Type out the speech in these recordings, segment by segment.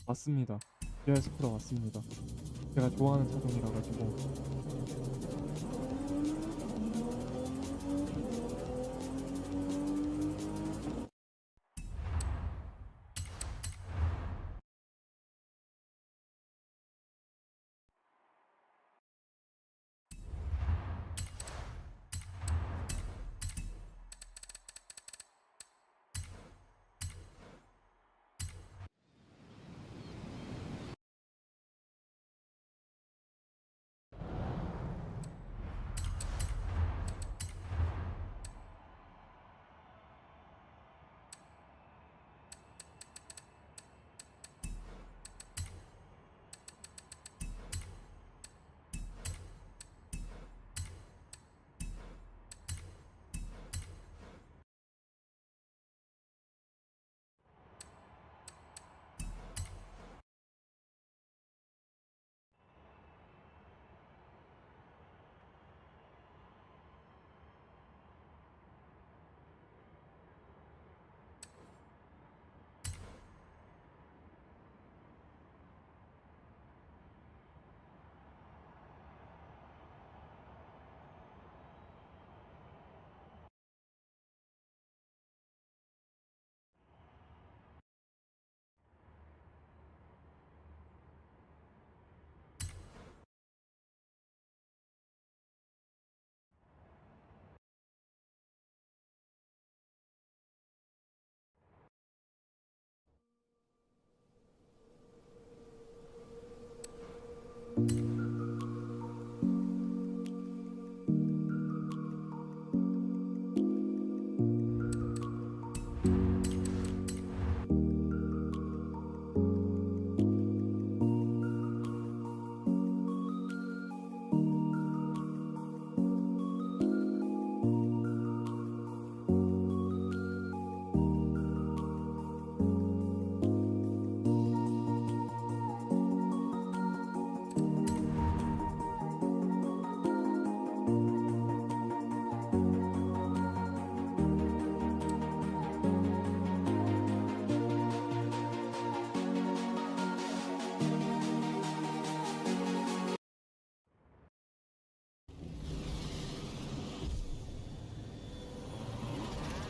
맞습니다. GR 스프라 맞습니다. 제가 좋아하는 차종이라 가지고.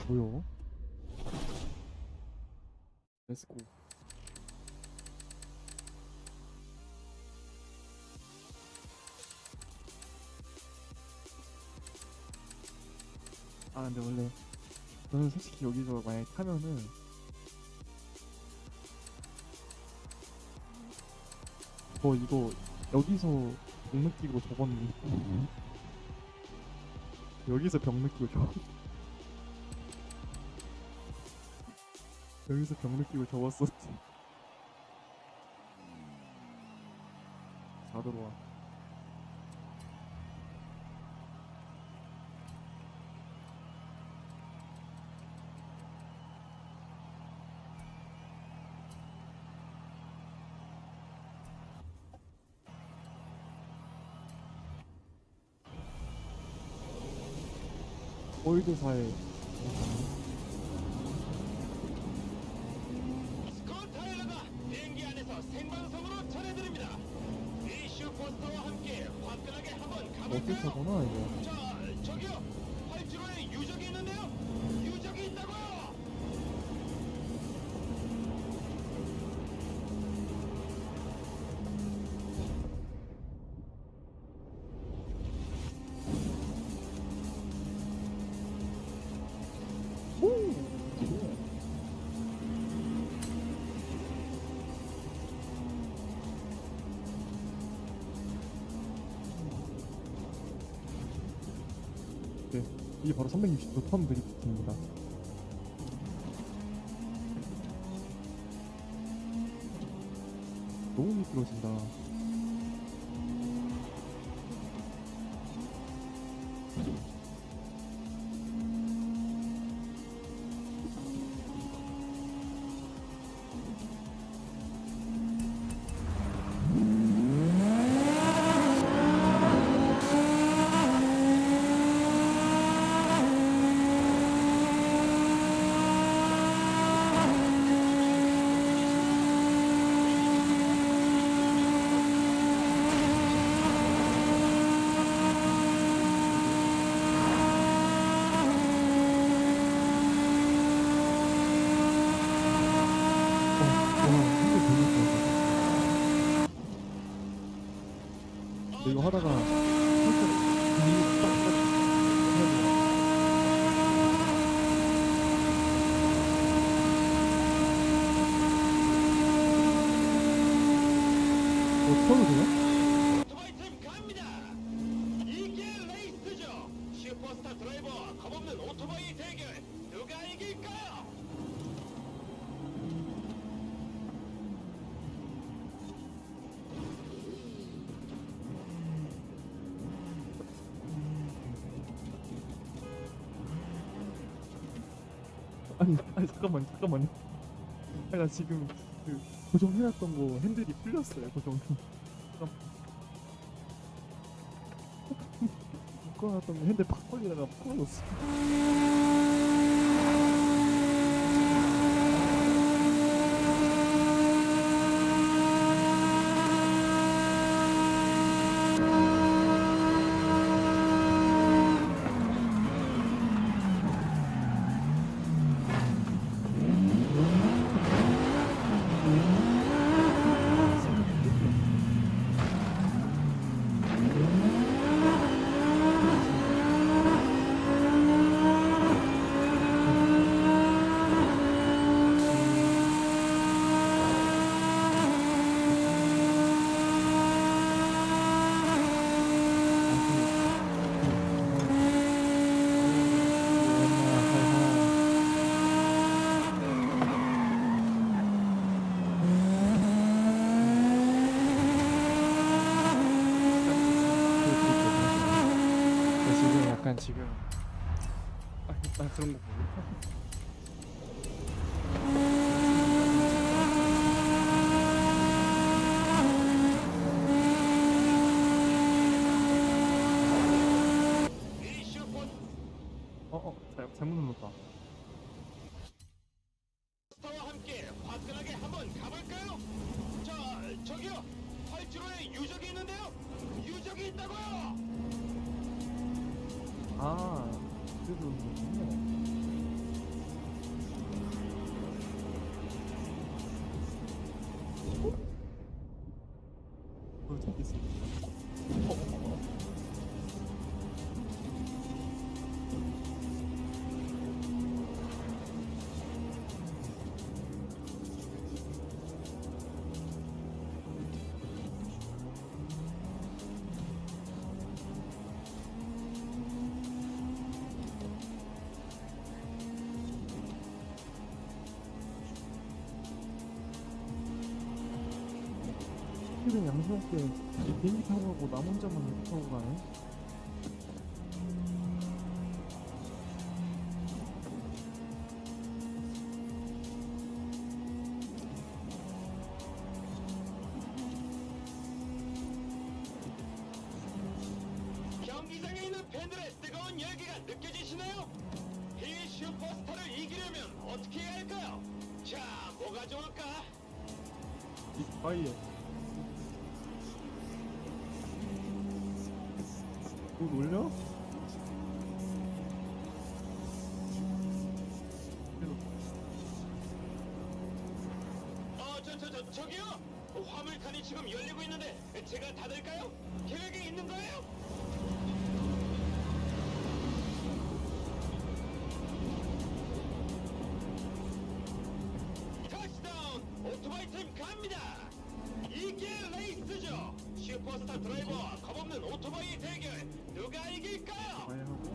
뭐요? 렛츠고. 아 근데 원래 저는 솔직히 여기서 만약에 타면은 저 이거 여기서 병 느끼고 접었는데 여기서 병 느끼고 여기서 병 느끼고 접었었지. 다 들어와. 월드사의 스콧 타일러가 비행기 안에서 생방송으로 전해드립니다. 이슈 포스터와 함께 화끈하게 한번 어쩔 가볼까요? 차구나 이거. 자, 저기요. 875에 유적이 있는데요. 유적이 있다고요. 네, 이게 바로 360도 턴 드리프트입니다. 너무 미끄러진다. 슈퍼스타 드라이버와 겁없는 오토바이 대결 누가 이길까요? 아니 잠깐만요. 제가 지금 그 고정해놨던 거 핸들이 풀렸어요. 고정. 묶어놨던 거 핸들 팍 걸리다가 풀어졌어. 지금 나 그런 거 모르겠다. 이 슈퍼스타와 잘못 눌렀다. 함께 화끈하게 한번 가볼까요? 저기요, 활주로에 유적이 있는데요. 유적이 있다고요. 그래서 그렇군요. 저기 있어. 실은 양스럽게 비행기 타고 가고 나 혼자만 이렇게 타고 가네. 경기장에 있는 팬들의 뜨거운 열기가 느껴지시나요? 이 슈퍼스타를 이기려면 어떻게 해야 할까요? 자, 뭐가 좋을까? 이파이에 뭐 놀려? 저기요! 화물칸이 지금 열리고 있는데 제가 닫을까요? 계획이 있는 거예요? 터치다운! 오토바이 팀 갑니다! 이게 레이스죠! 슈퍼스타 드라이버와 겁없는 오토바이 대결 누가 이길까요? 과야 하고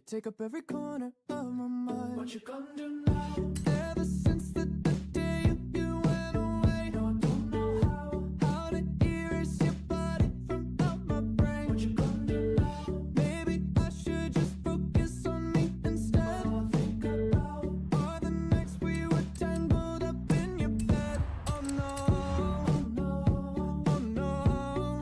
take up every corner of my mind. What you gonna do now? Ever since the day you went away, no, I don't know how to erase your body from out my brain. What you gonna do now? Maybe I should just focus on me instead. All I think about are the nights we were tangled up in your bed. Oh no, oh no, oh no,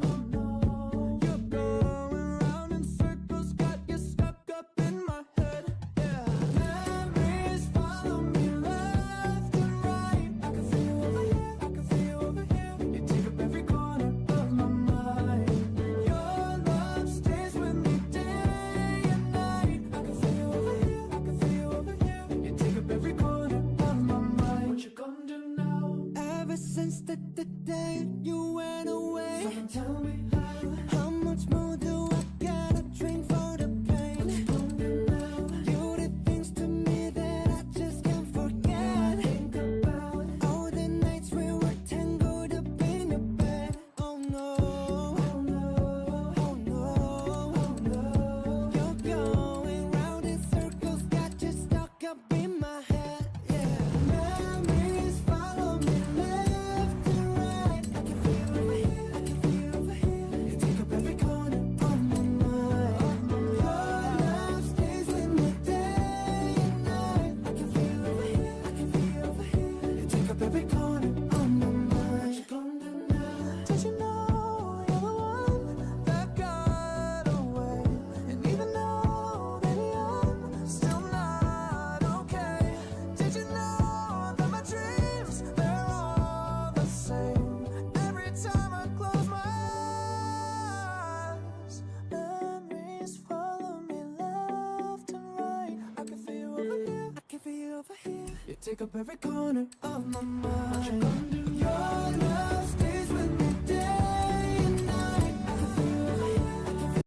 oh no. You're going round in circles, got you stuck up in my head. Yeah, memories follow me left and right. I can feel you over here, I can feel you over here. You take up every corner of my mind. Your love stays with me day and night. I can feel you over here, I can feel you over here. You take up every corner of my mind. What you gonna do now? Ever since the day you went away, someone tell me how much more do I gotta drink for the pain? What you gonna do now? You did things to me that I just can't forget. Think about all the nights we were tangled up in your bed. Oh no, oh no, oh no, oh no. You're going round in circles, got you stuck up in my head. Yeah, memories follow me left and right. I can feel you over here, I can feel you over here. You take up every corner of my mind. Your love stays with me day and night. I can feel you over here, I can feel you over here. You take up every corner of my mind. What you gonna do now? Did you know you're the one that got away? And even though, baby, I'm still not okay. Did you know that my dreams, they're all the same? Every time I close my eyes, memories follow me left and right. I can feel you over here, I can feel you over here. You take up every corner of my mind. What you gonna do? Your love stays with me day and night. I can feel you over here, I can feel.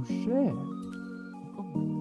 오우 쉣. 잠깐만.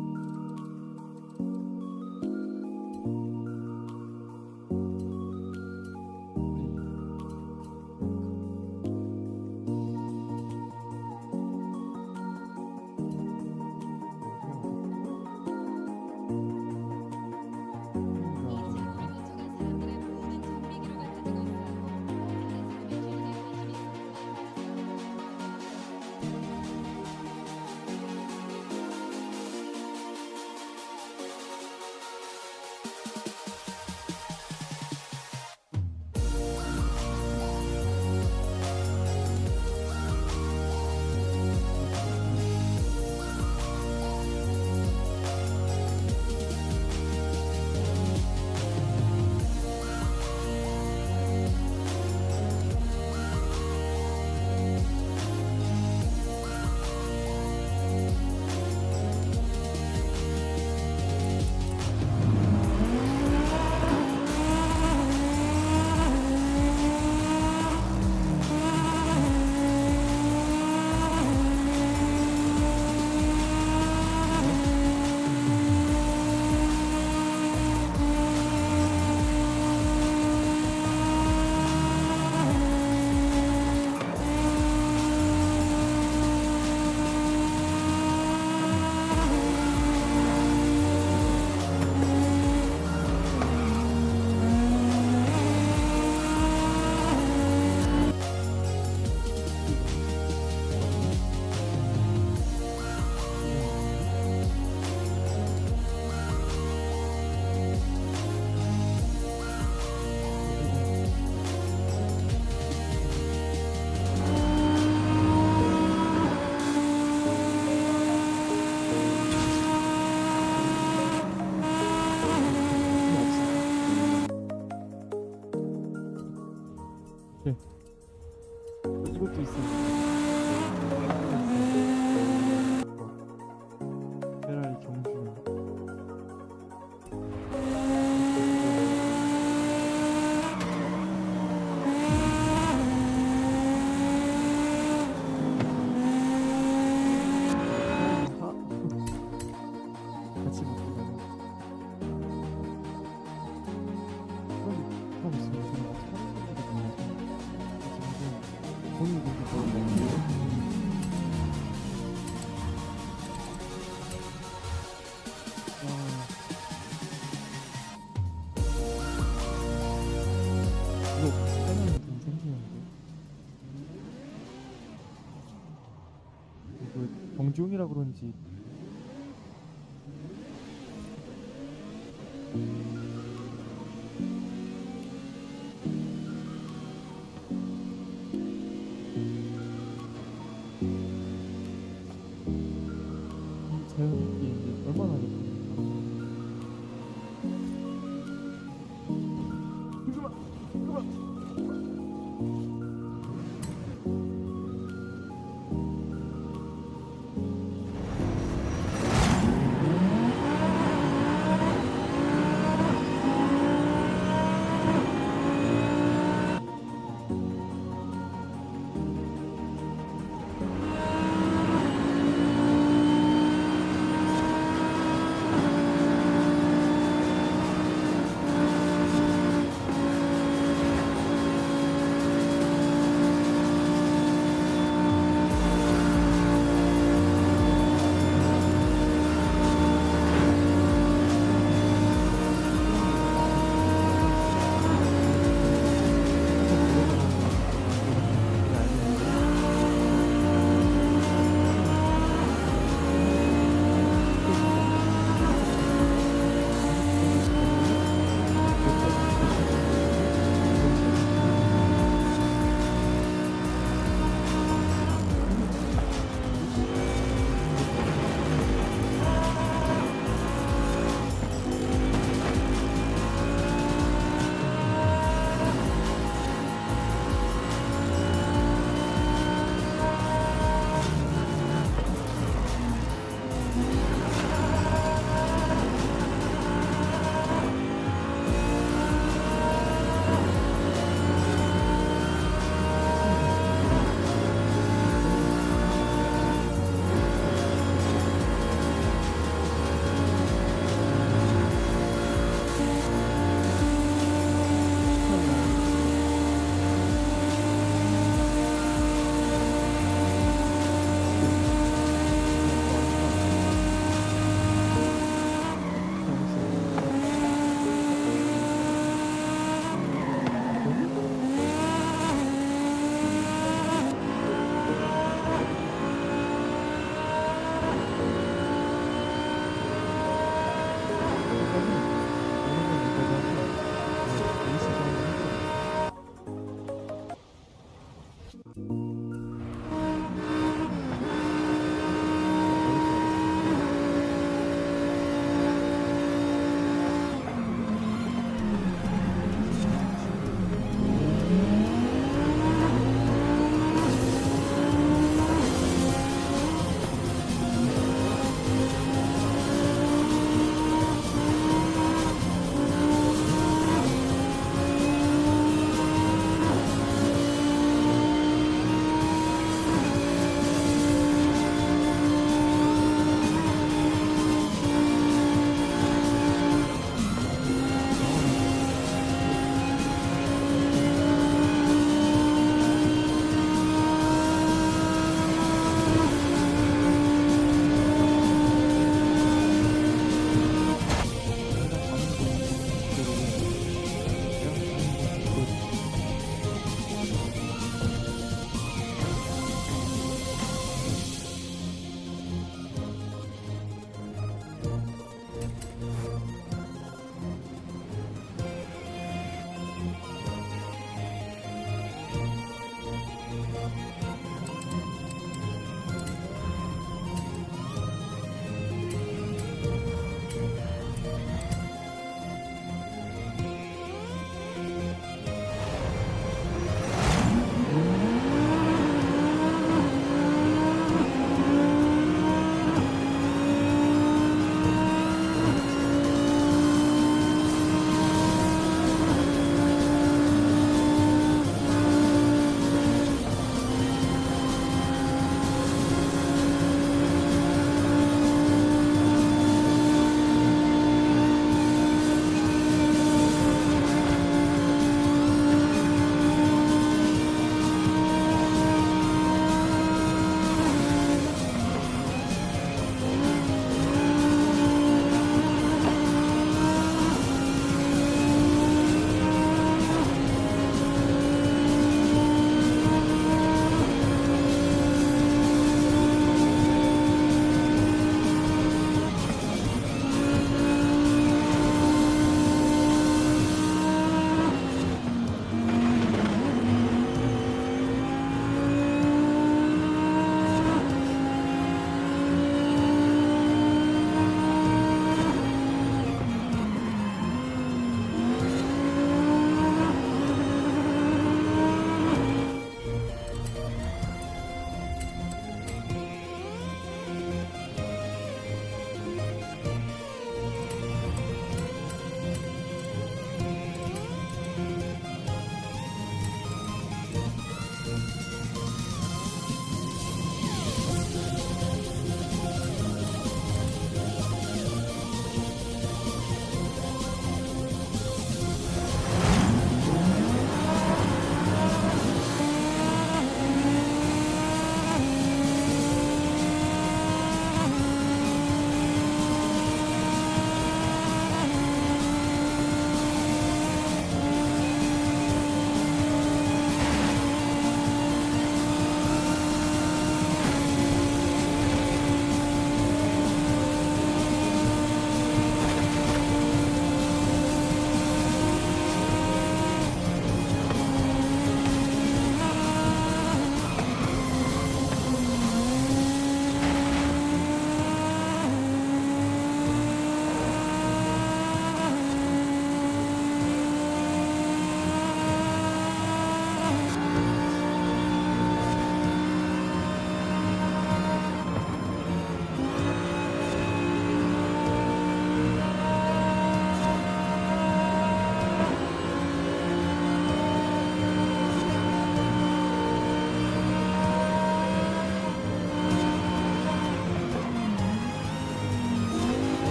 이것도 있어요. 페라리 경주야. 같이 먹고 가자. 하고 있어. 지금 아직 하는 일이 많아서 본인 보고 먹는데. 이거 빼면 좀 생기는데. 이거 경주용이라 그런지. 자연이 이제 얼마나 좋습니까?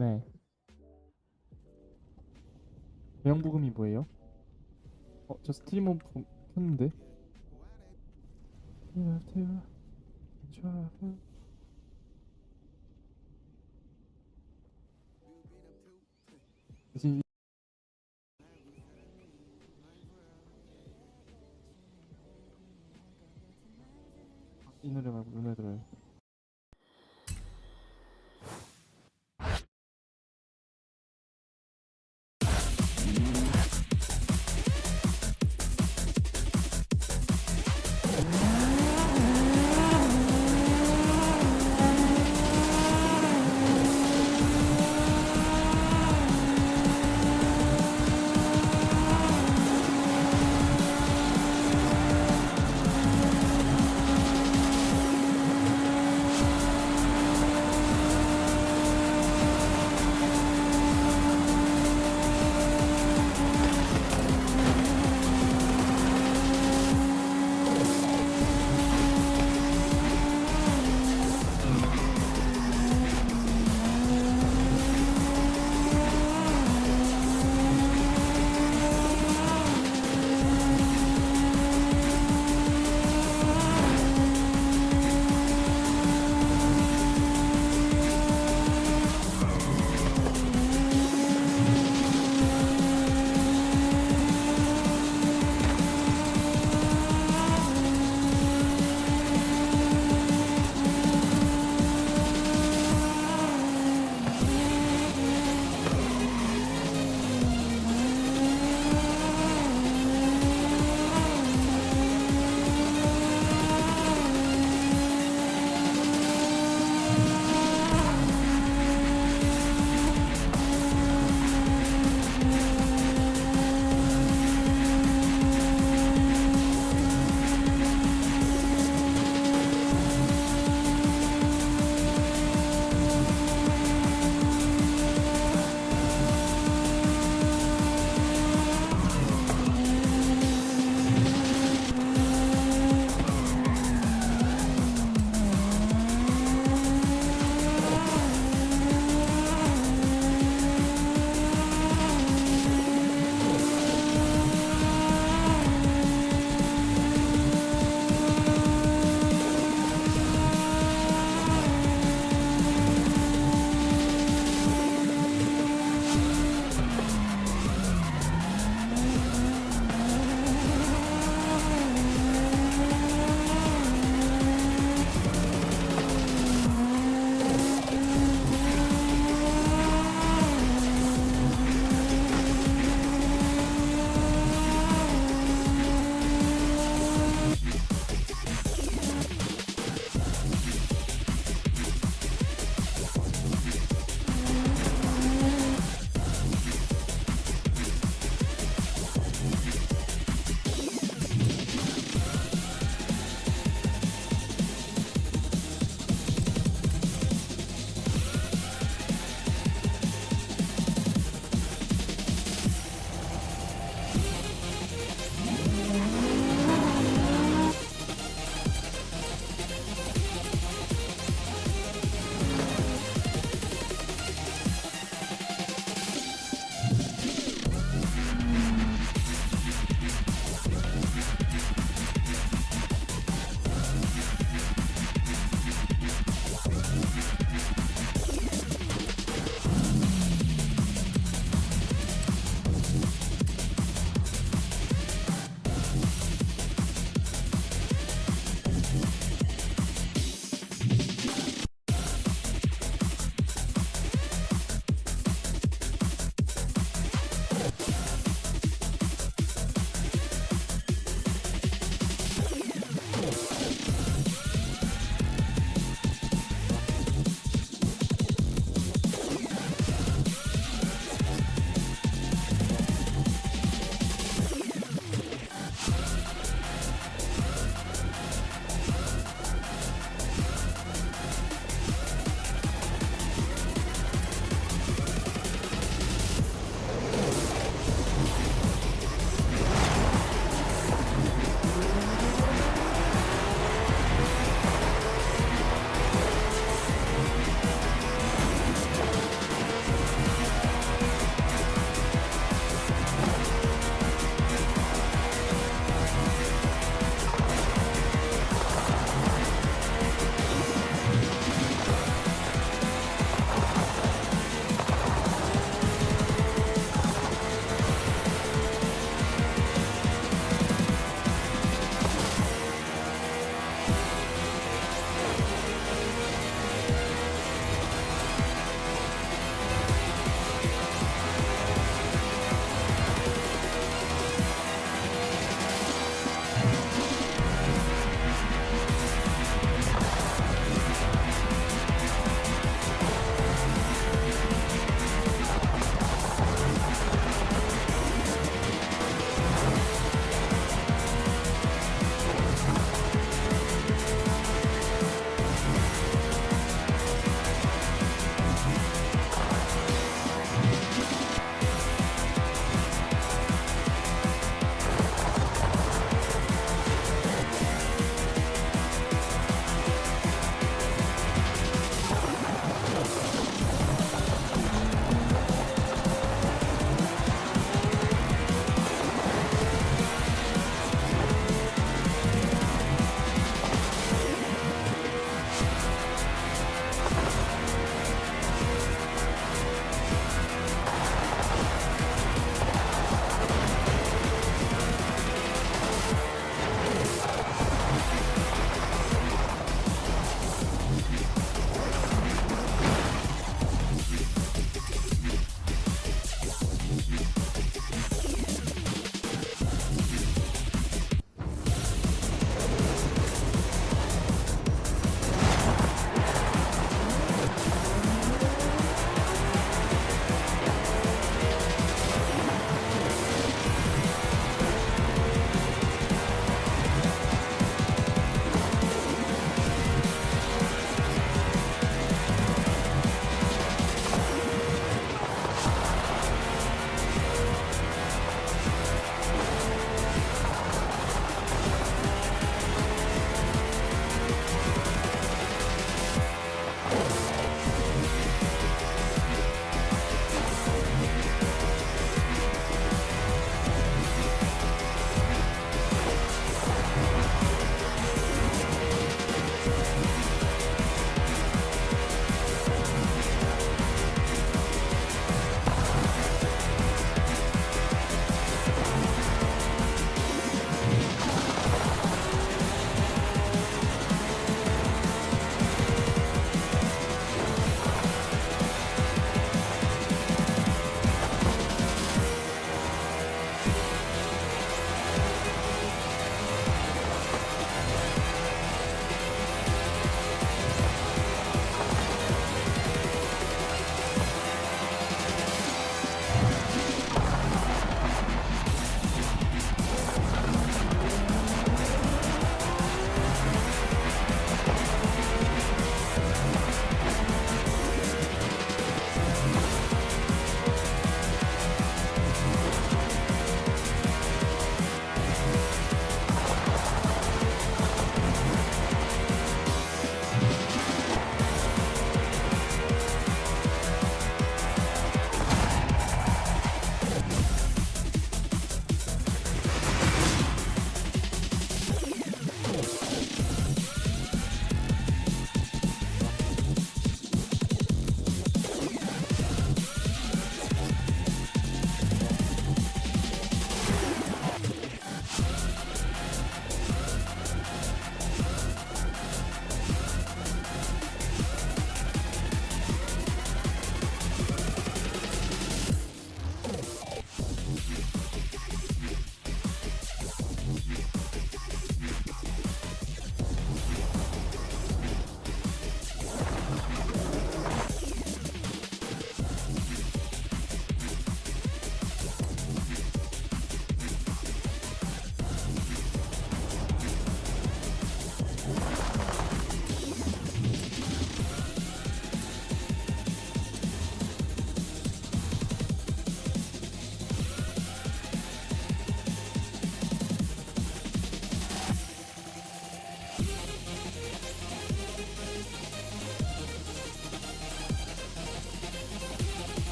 네. 대형부금이 뭐예요? 저 스트리머 켰는데. 대신 이 노래 말고 이 노래 들어요.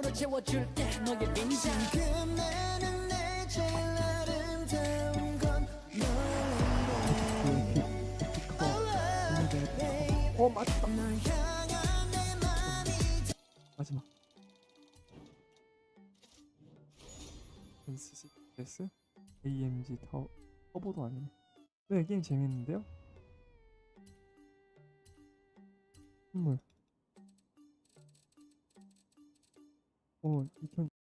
더 채워줄게 너의 빈장 지금 나는 내 제일 아름다운 건 너인데 맞다. 널 향한 내 맘이 마지막. NCS AMG 터보도 아니네. 네, 게임 재밌는데요? 선물. 2000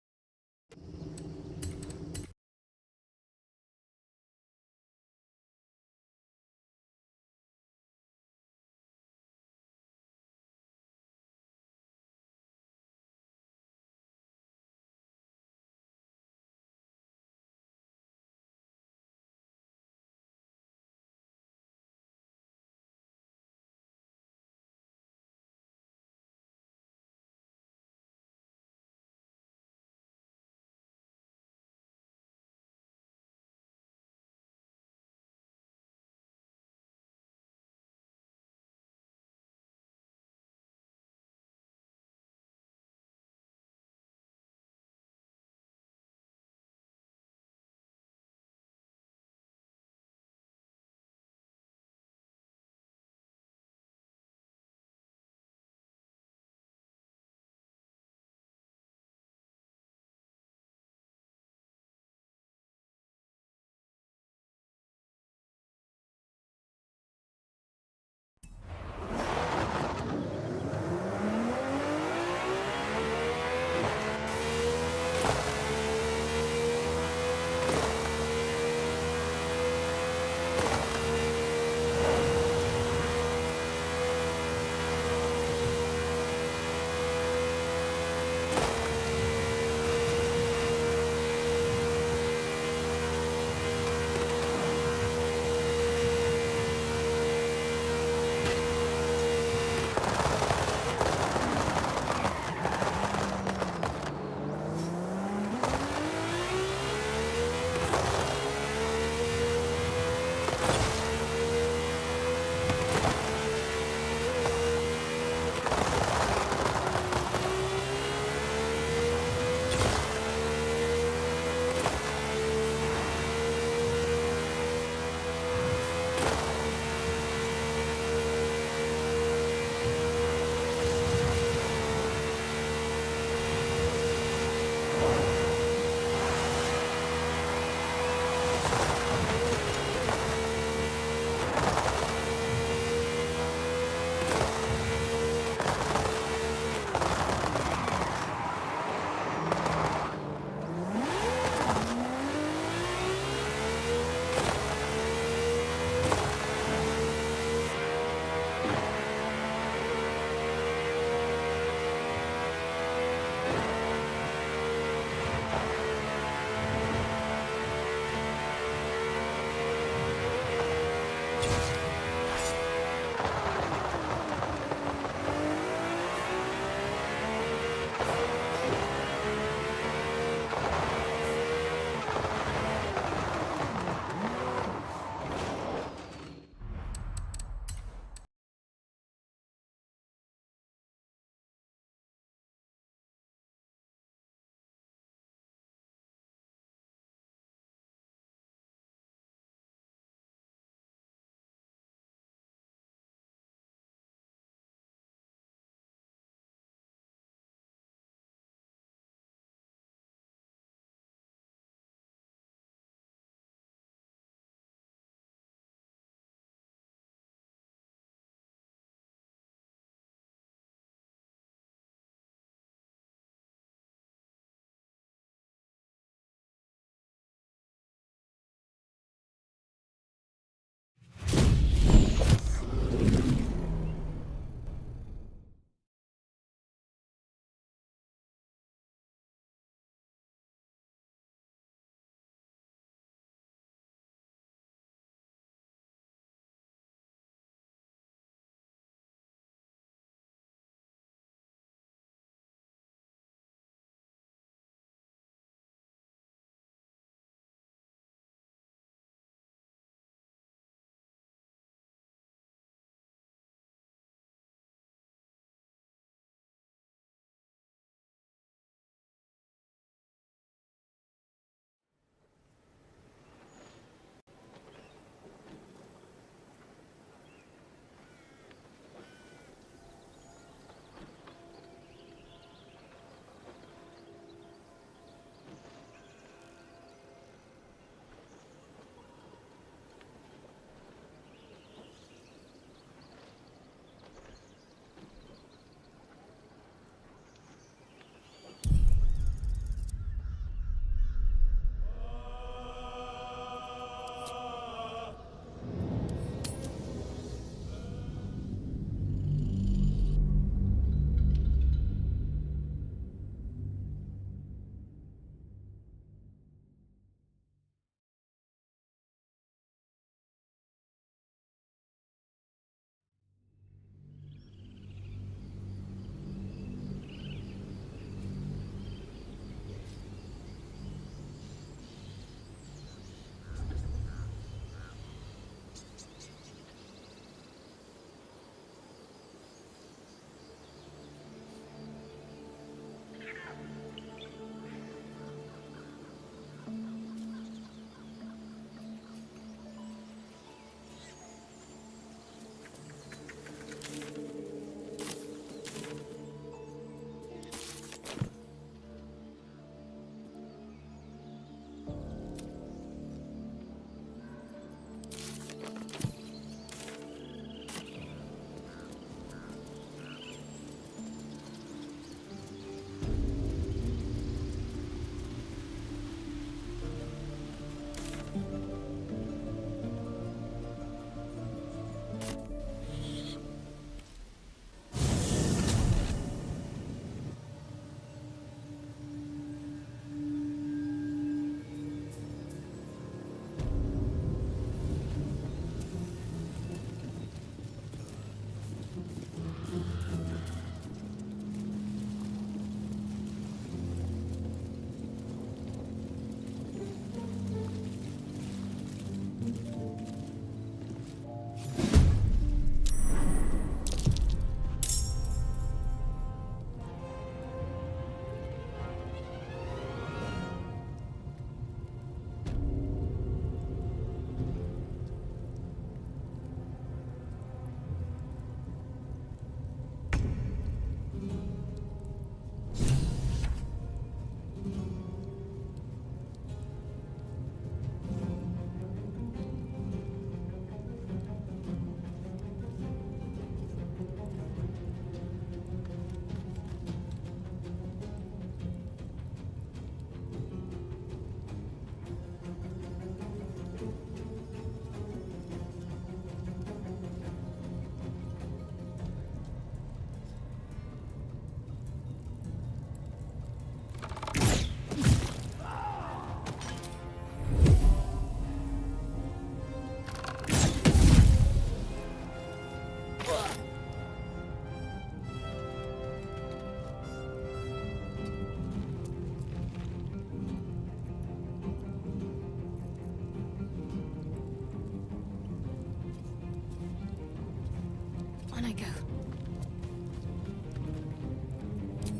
On I go.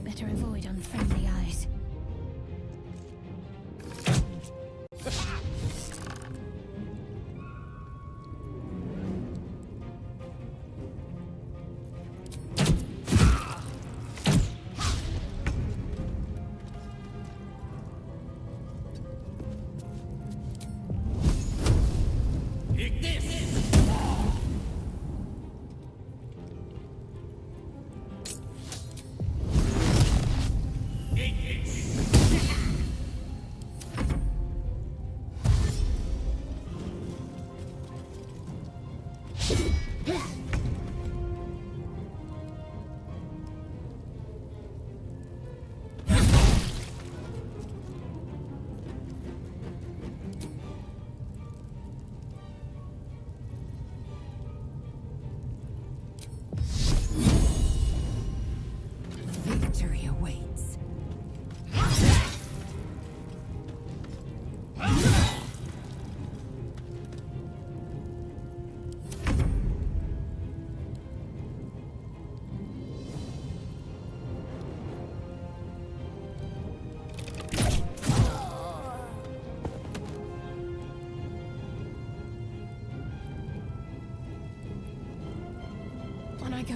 Better avoid unfriendly eyes. Victory awaits. On I go.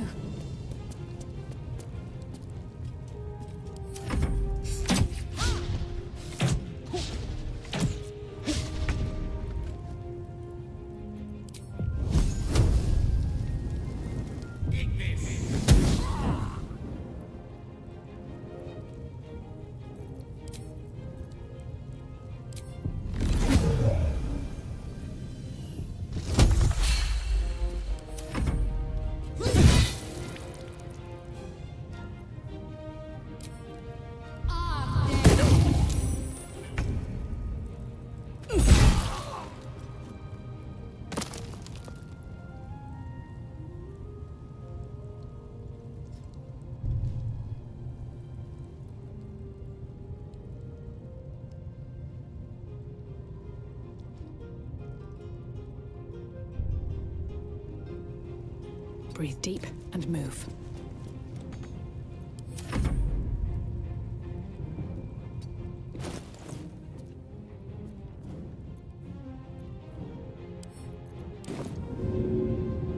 Breathe deep and move.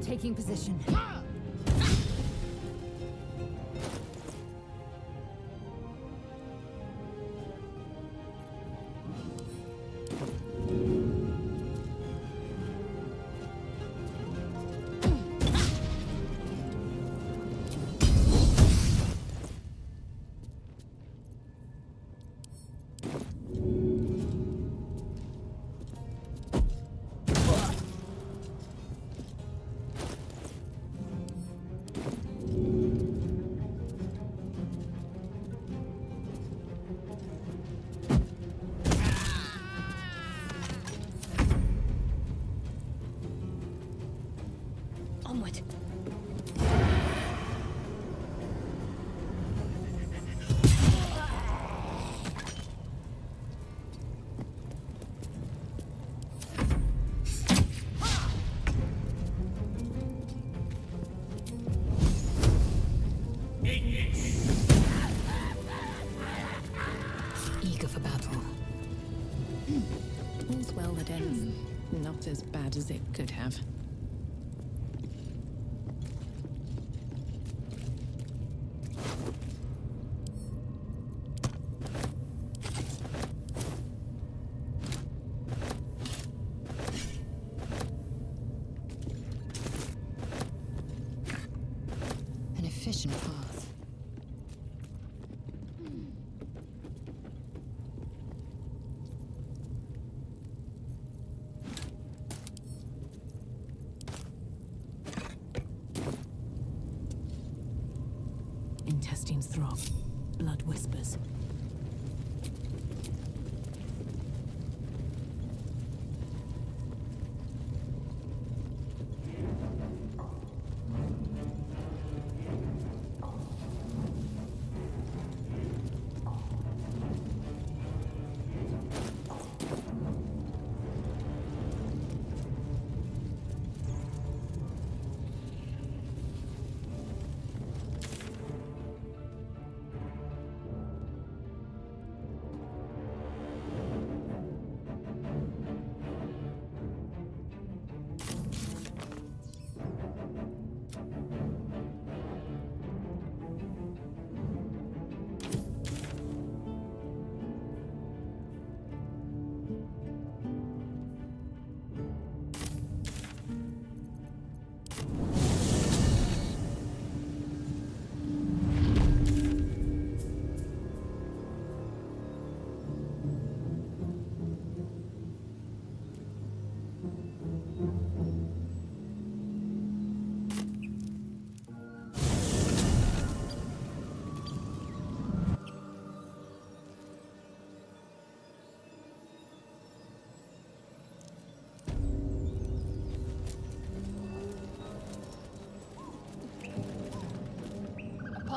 Taking position. Onward. Eager for battle. All's well that ends. Not as bad as it could have. An efficient path. Intestines throb. Blood whispers.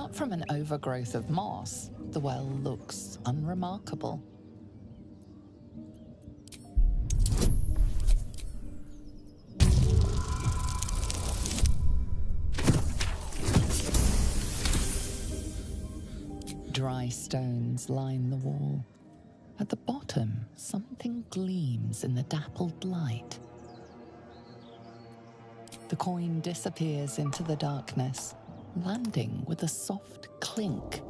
Apart from an overgrowth of moss, the well looks unremarkable. Dry stones line the wall. At the bottom, something gleams in the dappled light. The coin disappears into the darkness, landing with a soft clink.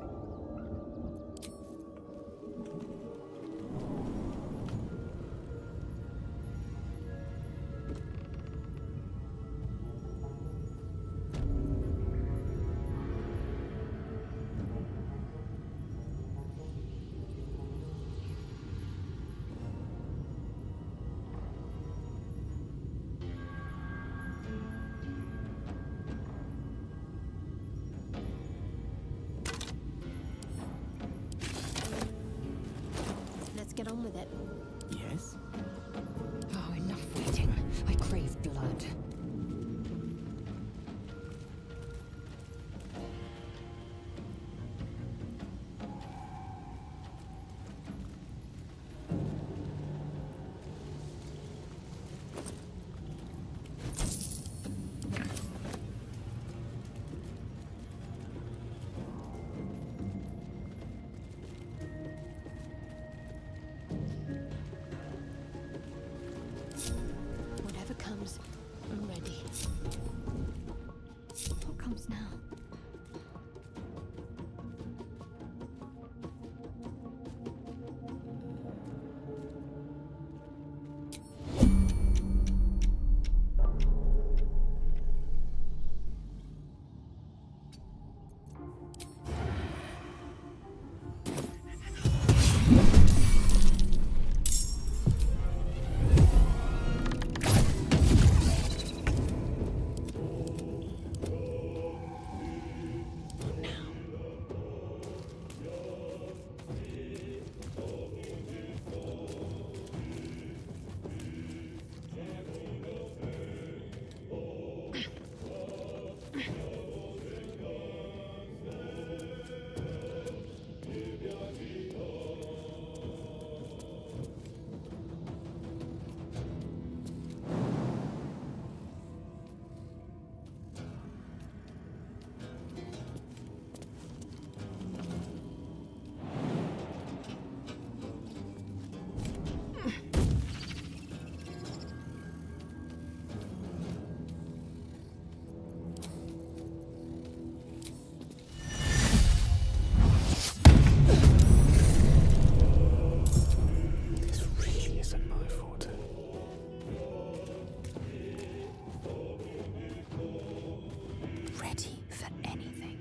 Let's get on with it. Yes? Oh, enough waiting. I crave blood. Whatever comes, I'm ready. What comes now? This really isn't my forte. Ready for anything.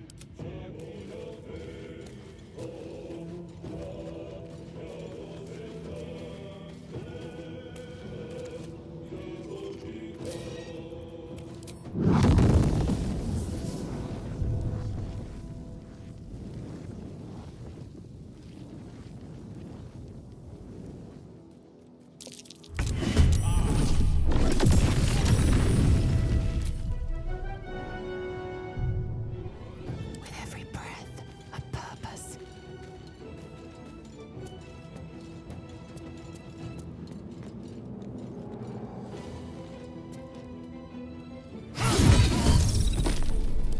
With every breath, a purpose.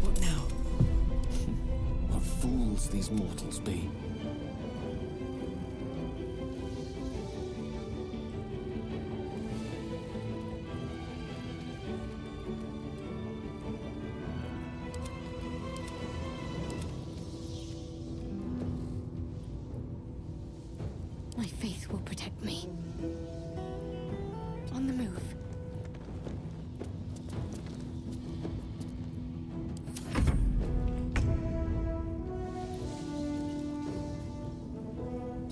What now? What fools these mortals be. My faith will protect me. On the move.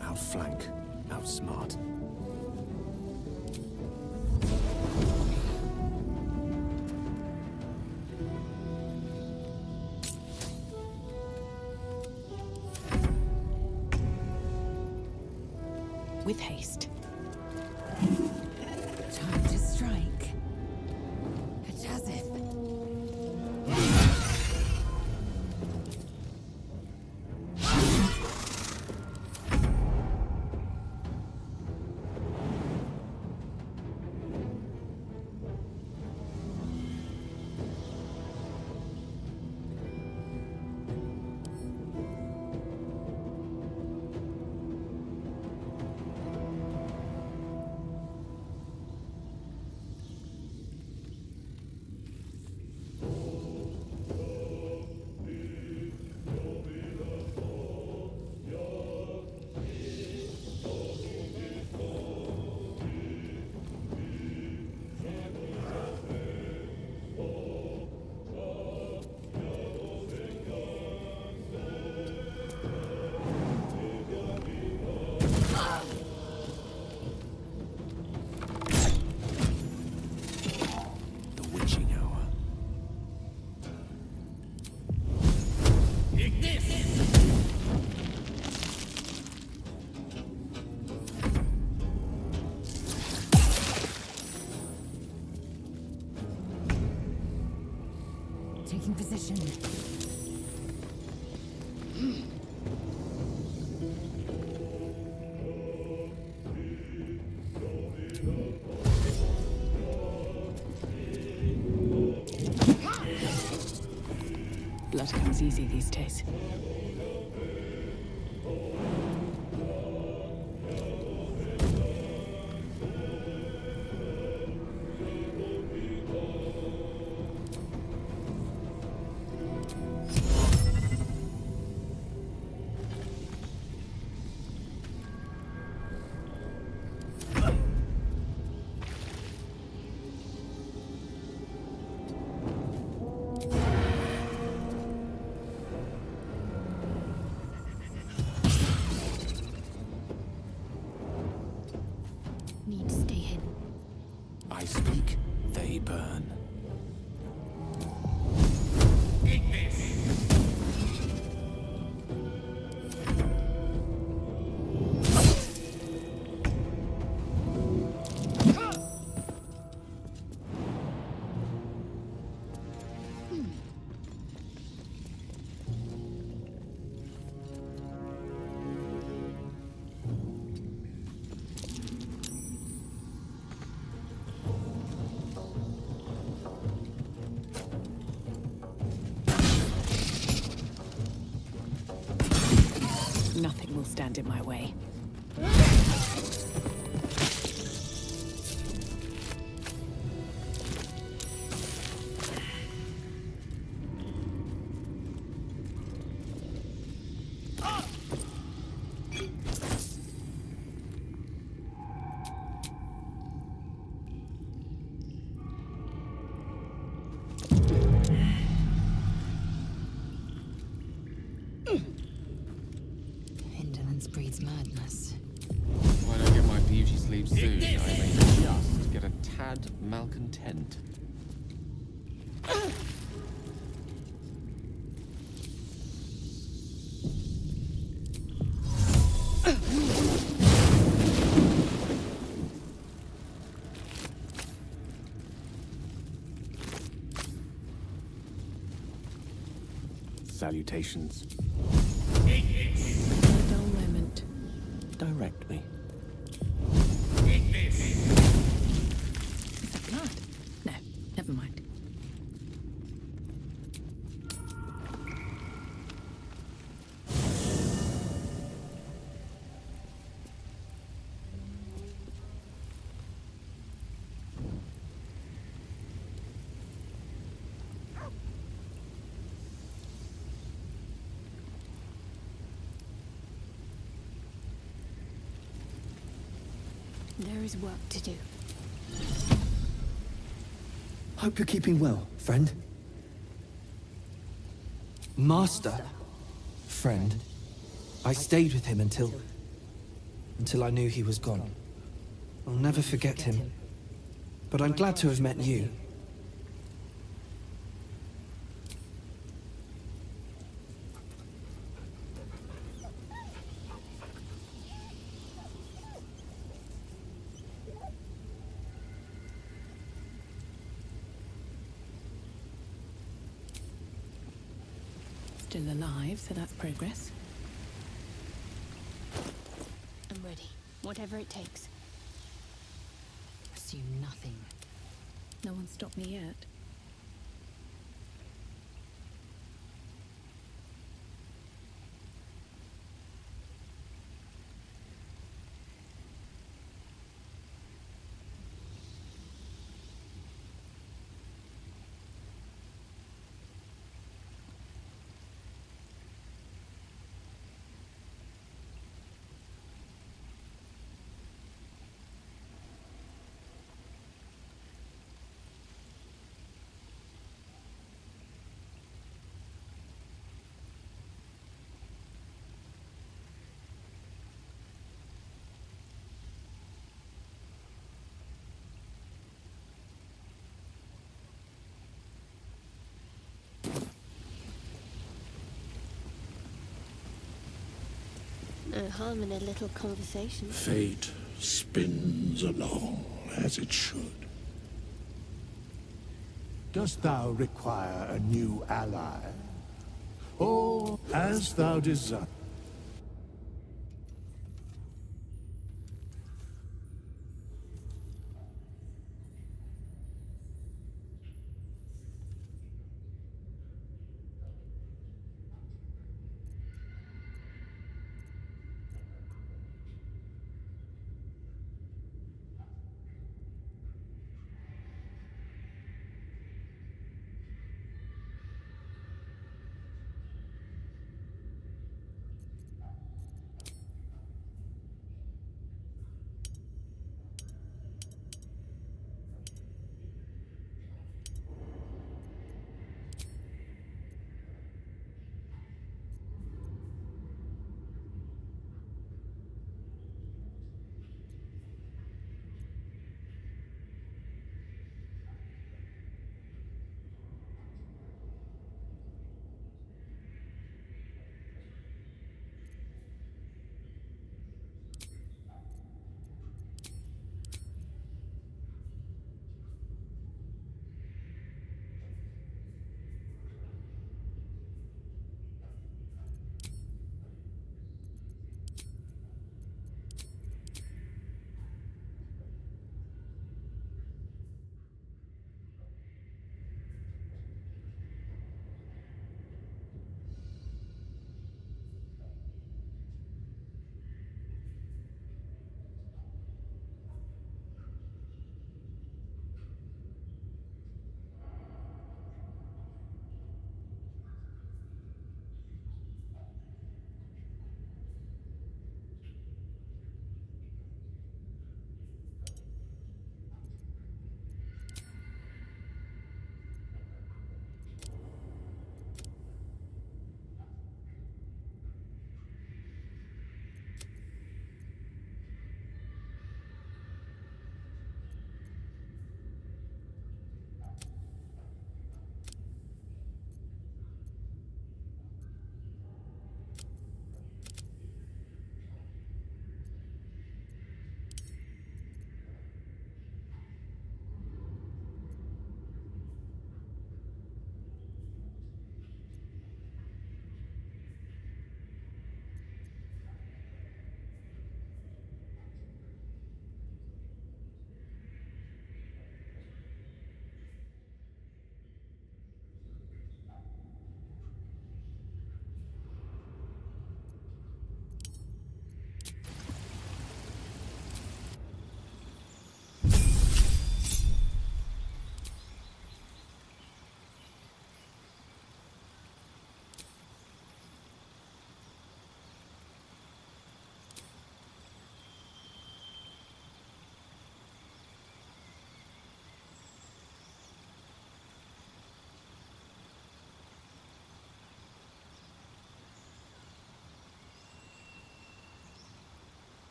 Outflank, outsmart. With haste. Time to strike. It has it. Taking position. Blood comes easy these days. Need to stay hidden. I speak, they burn. Nothing will stand in my way. Indolence breeds madness. When I get my beauty sleep soon, I may just get a tad malcontent. Salutations. A dull moment. Direct me. Is that blood? No, never mind. There is work to do. Hope you're keeping well, friend. Master. Friend. I stayed with him until I knew he was gone. I'll never forget him. But I'm glad to have met you. Still alive, so that's progress. I'm ready. Whatever it takes. Assume nothing. No one stopped me yet. No harm in a little conversation. Fate spins along as it should. Dost thou require a new ally? Or as thou desire?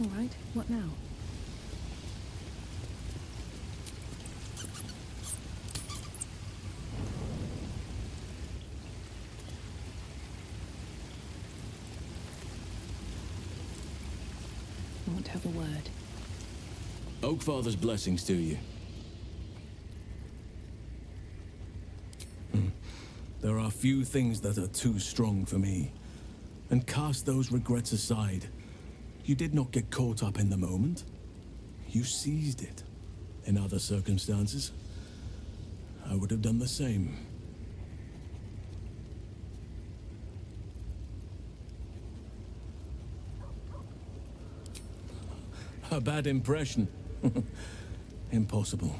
All right, what now? I want to have a word. Oakfather's blessings to you. There are few things that are too strong for me. And cast those regrets aside. You did not get caught up in the moment. You seized it. In other circumstances, I would have done the same. A bad impression. Impossible.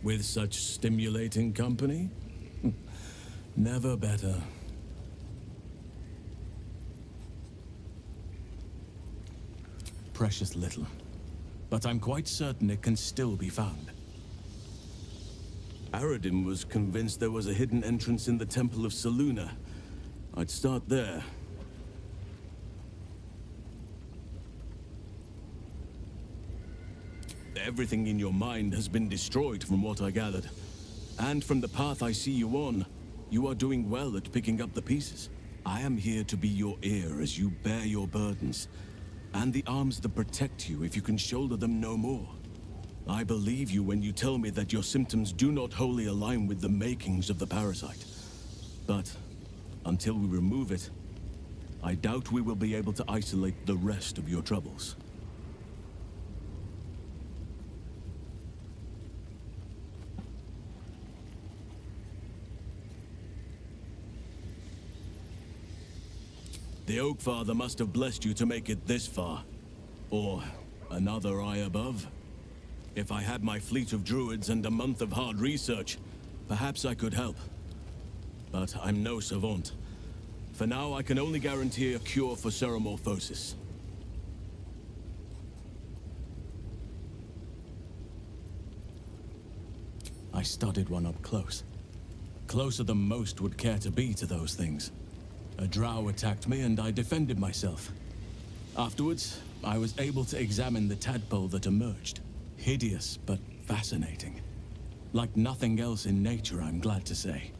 With such stimulating company? Never better. Precious little. But I'm quite certain it can still be found. Aradin was convinced there was a hidden entrance in the Temple of Seluna. I'd start there. Everything in your mind has been destroyed from what I gathered. And from the path I see you on, you are doing well at picking up the pieces. I am here to be your ear as you bear your burdens, and the arms that protect you if you can shoulder them no more. I believe you when you tell me that your symptoms do not wholly align with the makings of the parasite. But until we remove it, I doubt we will be able to isolate the rest of your troubles. The Oakfather must have blessed you to make it this far. Or another eye above. If I had my fleet of druids and a month of hard research, perhaps I could help. But I'm no savant. For now, I can only guarantee a cure for ceramorphosis. I studied one up close. Closer than most would care to be to those things. A drow attacked me and I defended myself. Afterwards, I was able to examine the tadpole that emerged. Hideous, but fascinating. Like nothing else in nature, I'm glad to say.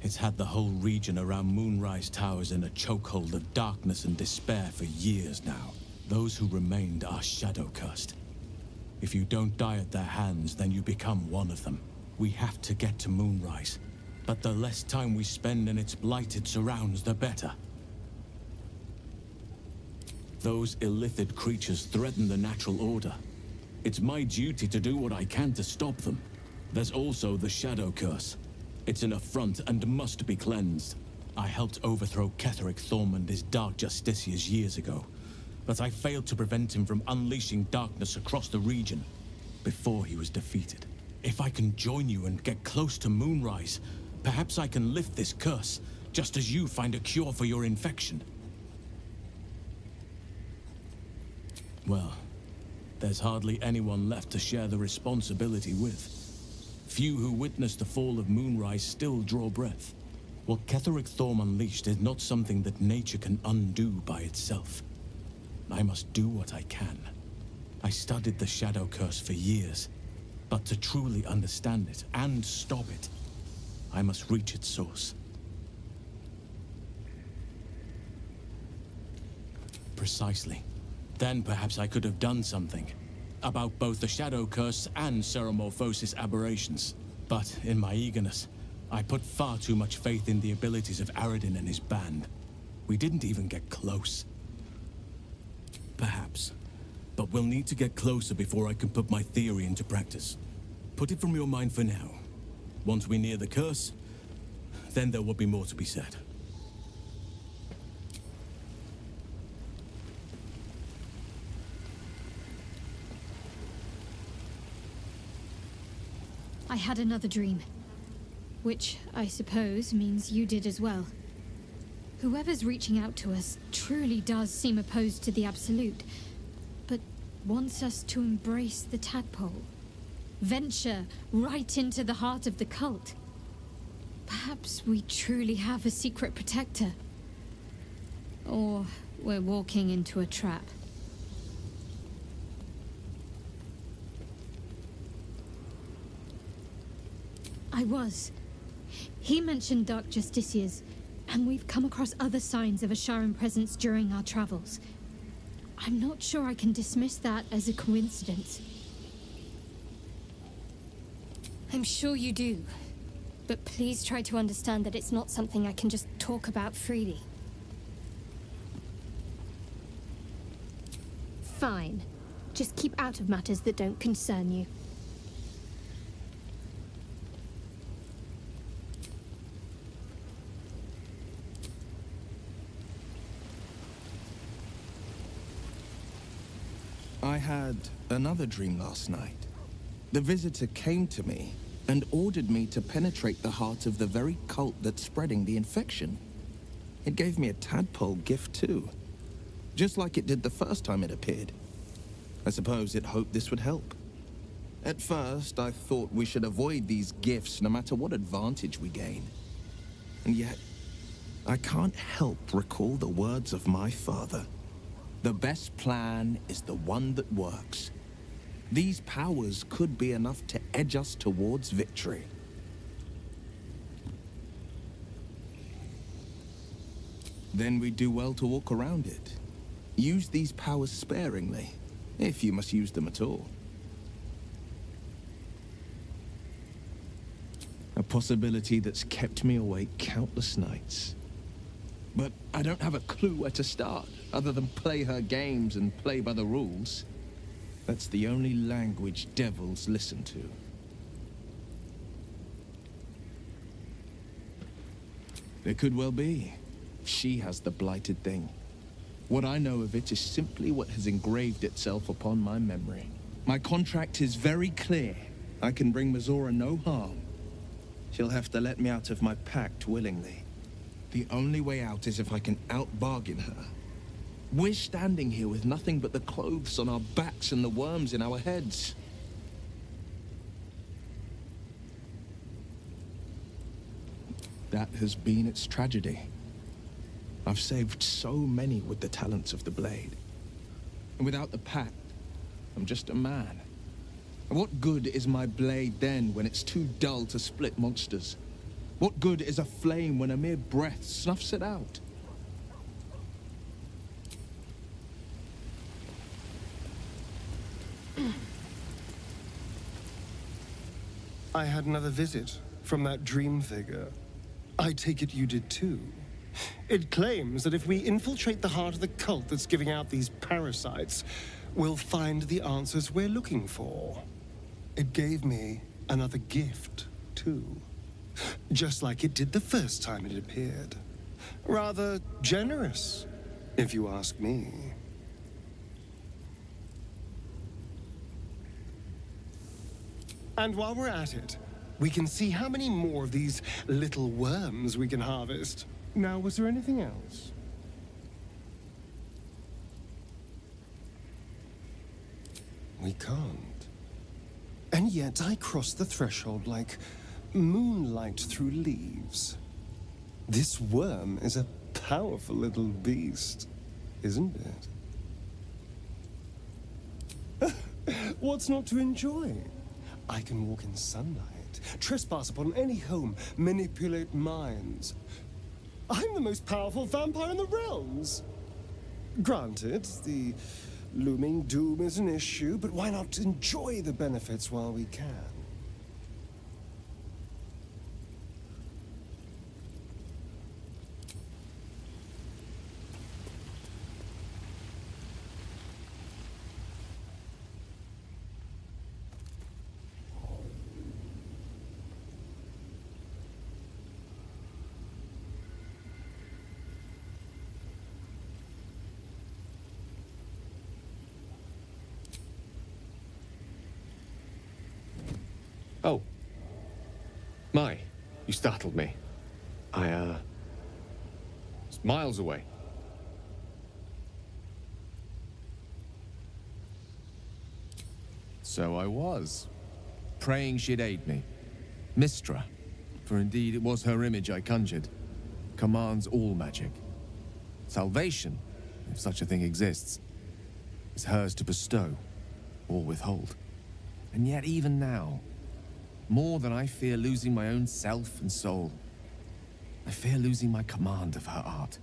It's had the whole region around Moonrise Towers in a chokehold of darkness and despair for years now. Those who remained are shadow-cursed. If you don't die at their hands, then you become one of them. We have to get to Moonrise. But the less time we spend in its blighted surrounds, the better. Those illithid creatures threaten the natural order. It's my duty to do what I can to stop them. There's also the Shadow Curse. It's an affront and must be cleansed. I helped overthrow Ketheric Thorm and his Dark Justiciars years ago, but I failed to prevent him from unleashing darkness across the region before he was defeated. If I can join you and get close to Moonrise, perhaps I can lift this curse, just as you find a cure for your infection. Well, there's hardly anyone left to share the responsibility with. Few who witnessed the fall of Moonrise still draw breath. What Ketheric Thorm unleashed is not something that nature can undo by itself. I must do what I can. I studied the Shadow Curse for years, but to truly understand it and stop it, I must reach its source. Precisely. Then perhaps I could have done something about both the Shadow Curse and ceramorphosis aberrations. But in my eagerness, I put far too much faith in the abilities of Aradin and his band. We didn't even get close. Perhaps. But we'll need to get closer before I can put my theory into practice. Put it from your mind for now. Once we near the curse, then there will be more to be said. I had another dream, which I suppose means you did as well. Whoever's reaching out to us truly does seem opposed to the Absolute, but wants us to embrace the tadpole. Venture right into the heart of the cult. Perhaps we truly have a secret protector. Or we're walking into a trap. I was. He mentioned Dark Justiciars, and we've come across other signs of a Sharon presence during our travels. I'm not sure I can dismiss that as a coincidence. I'm sure you do. But please try to understand that it's not something I can just talk about freely. Fine. Just keep out of matters that don't concern you. I had another dream last night. The visitor came to me and ordered me to penetrate the heart of the very cult that's spreading the infection. It gave me a tadpole gift too, just like it did the first time it appeared. I suppose it hoped this would help. At first, I thought we should avoid these gifts no matter what advantage we gain. And yet, I can't help recall the words of my father. The best plan is the one that works. These powers could be enough to edge us towards victory. Then we do well to walk around it. Use these powers sparingly, if you must use them at all. A possibility that's kept me awake countless nights. But I don't have a clue where to start, other than play her games and play by the rules. That's the only language devils listen to. It could well be. She has the blighted thing. What I know of it is simply what has engraved itself upon my memory. My contract is very clear. I can bring Mazora no harm. She'll have to let me out of my pact willingly. The only way out is if I can out-bargain her. We're standing here with nothing but the clothes on our backs and the worms in our heads. That has been its tragedy. I've saved so many with the talents of the blade. And without the pact, I'm just a man. And what good is my blade then when it's too dull to split monsters? What good is a flame when a mere breath snuffs it out? I had another visit from that dream figure. I take it you did too. It claims that if we infiltrate the heart of the cult that's giving out these parasites, we'll find the answers we're looking for. It gave me another gift, too. Just like it did the first time it appeared. Rather generous, if you ask me. And while we're at it, we can see how many more of these little worms we can harvest. Now, was there anything else? We can't. And yet I crossed the threshold like moonlight through leaves. This worm is a powerful little beast, isn't it? What's not to enjoy? I can walk in sunlight, trespass upon any home, manipulate minds. I'm the most powerful vampire in the realms. Granted, the looming doom is an issue, but why not enjoy the benefits while we can? Oh. My, you startled me. I Miles away. So I was, praying she'd aid me. Mystra, for indeed it was her image I conjured, commands all magic. Salvation, if such a thing exists, is hers to bestow or withhold. And yet even now, more than I fear losing my own self and soul, I fear losing my command of her art.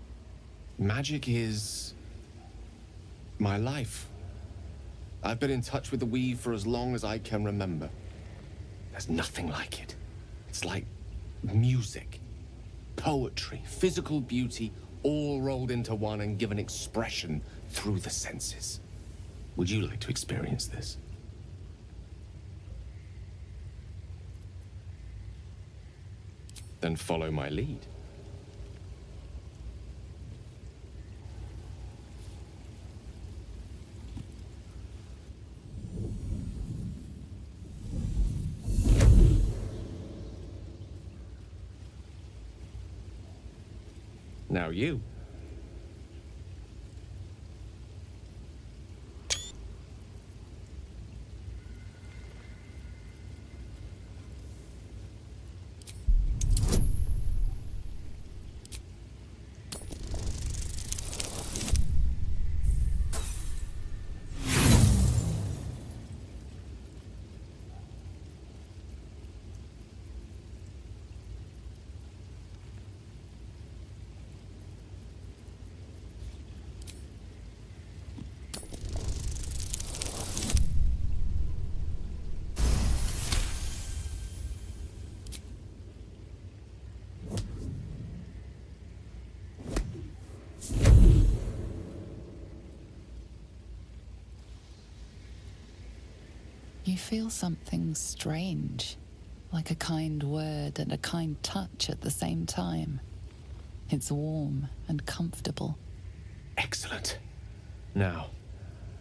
Magic is my life. I've been in touch with the weave for as long as I can remember. There's nothing like it. It's like music, poetry, physical beauty, all rolled into one and given expression through the senses. Would you like to experience this? Then follow my lead. Now you. You feel something strange, like a kind word and a kind touch at the same time. It's warm and comfortable. Excellent. Now,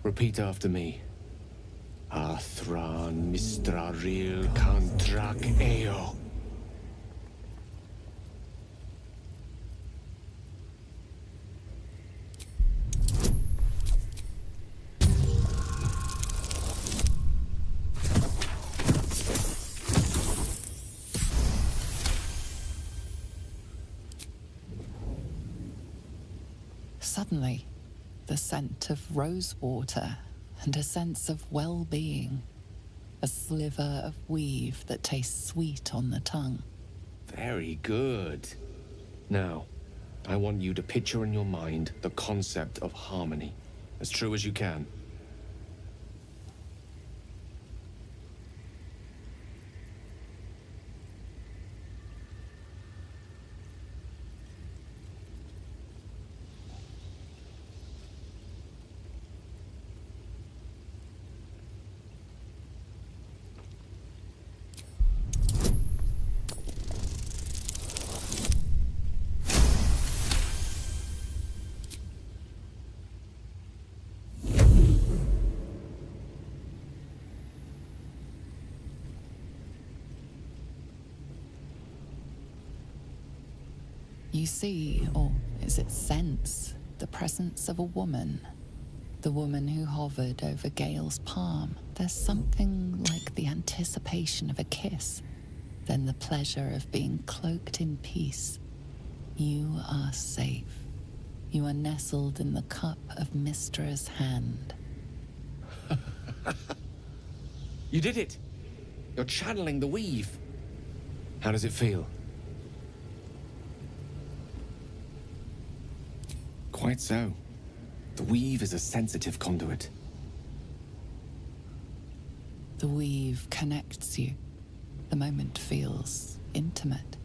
repeat after me. Athran mistraril kantrak eo. Suddenly, the scent of rose water and a sense of well-being. A sliver of weave that tastes sweet on the tongue. Very good. Now, I want you to picture in your mind the concept of harmony, as true as you can. You see, or is it sense, the presence of a woman. The woman who hovered over Gale's palm. There's something like the anticipation of a kiss, then the pleasure of being cloaked in peace. You are safe. You are nestled in the cup of Mystra's hand. You did it! You're channeling the weave. How does it feel? Quite so. The weave is a sensitive conduit. The weave connects you. The moment feels intimate.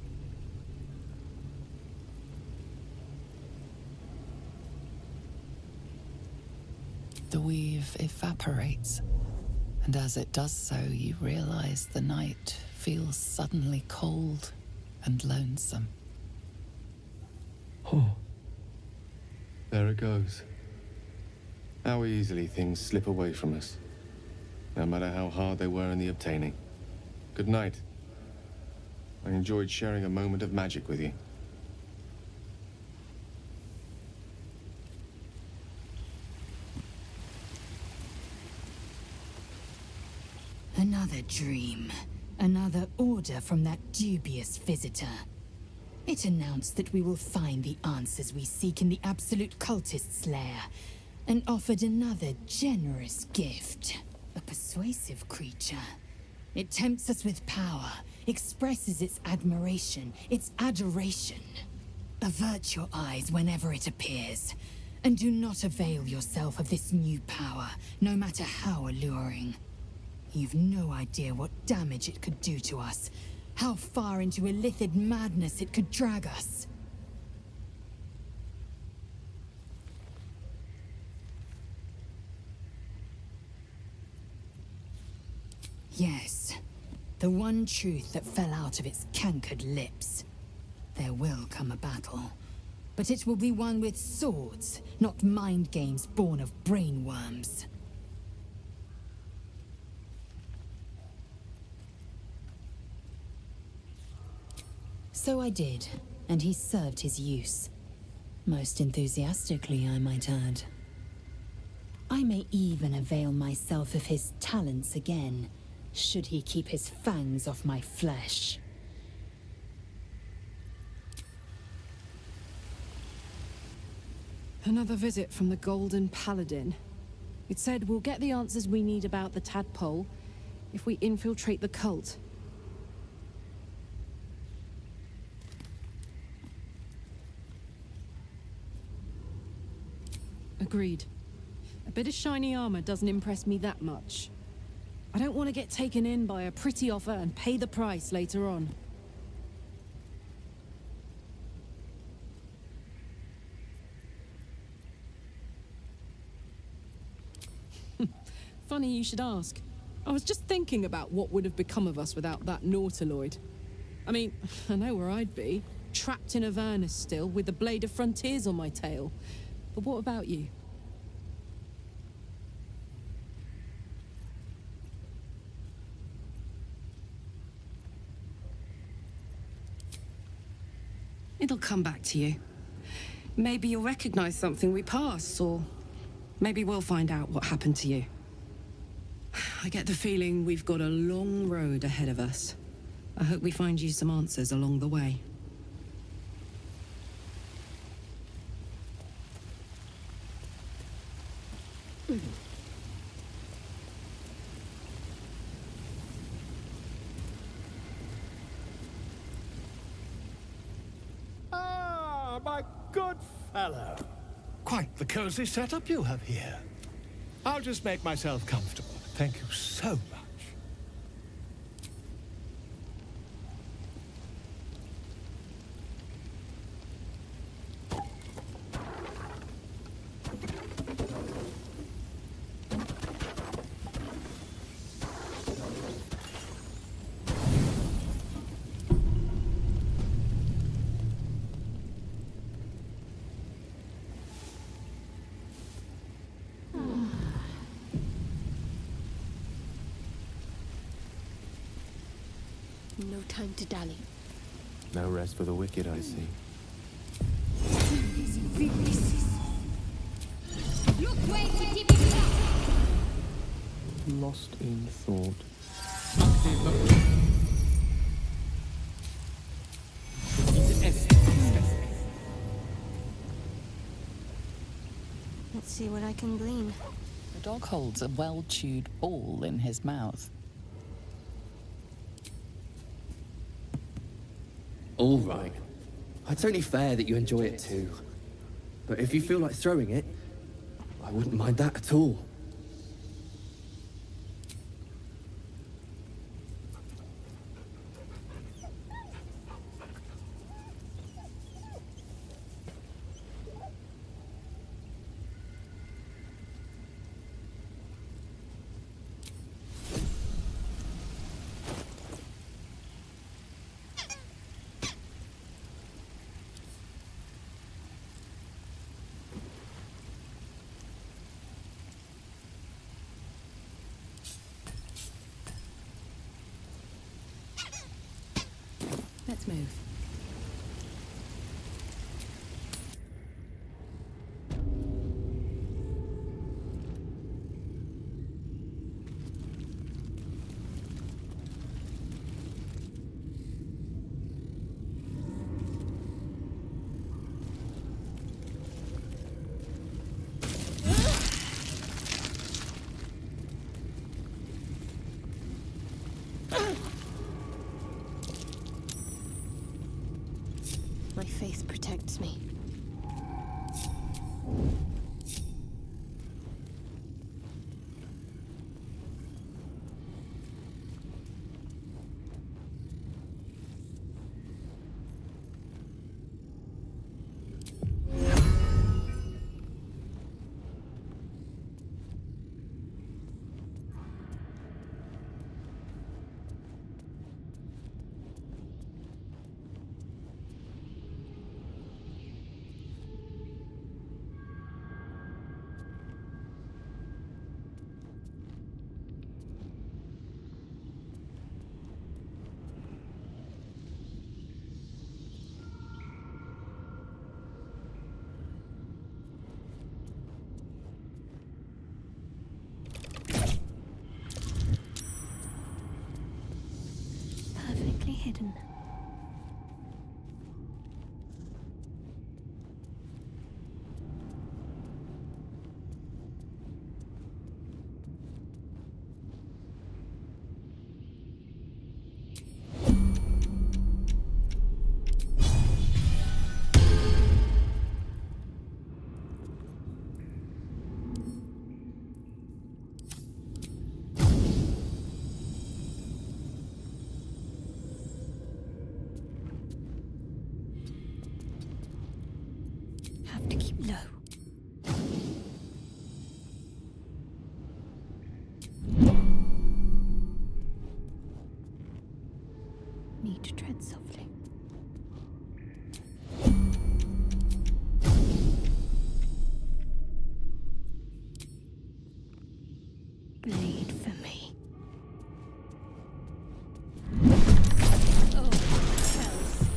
The weave evaporates, and as it does so, you realize the night feels suddenly cold and lonesome. Oh. There it goes. How easily things slip away from us, no matter how hard they were in the obtaining. Good night. I enjoyed sharing a moment of magic with you. Another dream. Another order from that dubious visitor. It announced that we will find the answers we seek in the Absolute Cultist's lair, and offered another generous gift. A persuasive creature. It tempts us with power, expresses its admiration, its adoration. Avert your eyes whenever it appears, and do not avail yourself of this new power, no matter how alluring. You've no idea what damage it could do to us, how far into illithid madness it could drag us. Yes, the one truth that fell out of its cankered lips. There will come a battle, but it will be one with swords, not mind games born of brainworms. So I did, and he served his use. Most enthusiastically, I might add. I may even avail myself of his talents again, should he keep his fangs off my flesh. Another visit from the Golden Paladin. It said we'll get the answers we need about the tadpole if we infiltrate the cult. Agreed. A bit of shiny armor doesn't impress me that much. I don't want to get taken in by a pretty offer and pay the price later on. Funny you should ask. I was just thinking about what would have become of us without that Nautiloid. I mean, I know where I'd be. Trapped in Avernus still, with the Blade of Frontiers on my tail. But what about you? It'll come back to you. Maybe you'll recognize something we passed, or maybe we'll find out what happened to you. I get the feeling we've got a long road ahead of us. I hope we find you some answers along the way. Ah, my good fellow. Quite the cozy setup you have here. I'll just make myself comfortable. Thank you so much. No time to dally. No rest for the wicked, I see. Lost in thought. Let's see what I can glean. The dog holds a well-chewed ball in his mouth. All right. It's only fair that you enjoy it too. But if you feel like throwing it, I wouldn't mind that at all. Let's move. have to keep low. Need to tread softly. Bleed for me. Oh, hells.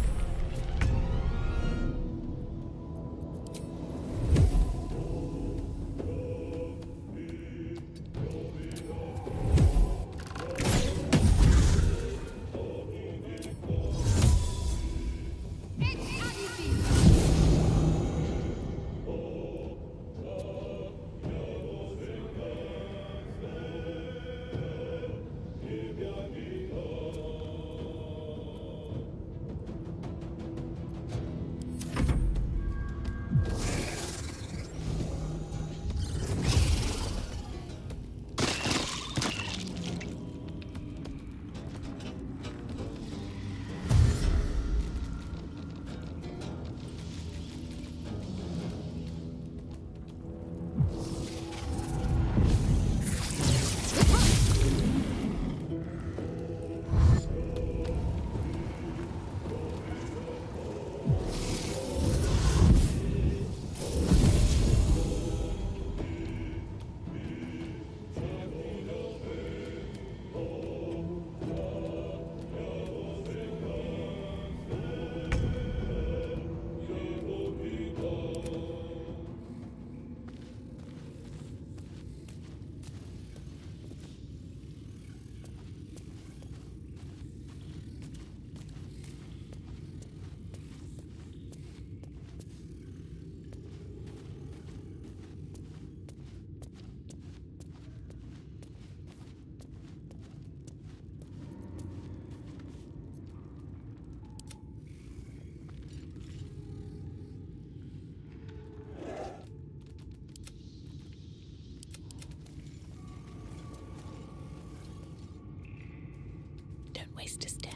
Don't waste a step.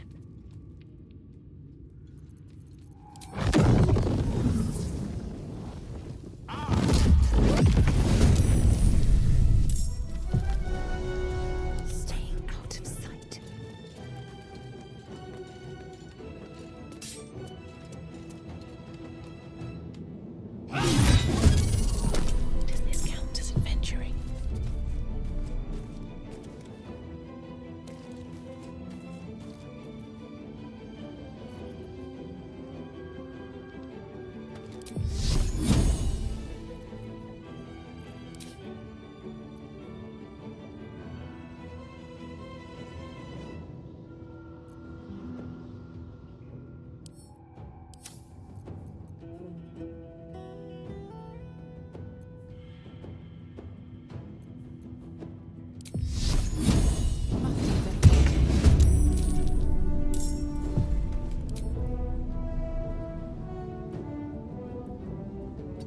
Staying out of sight. Does this count as adventuring?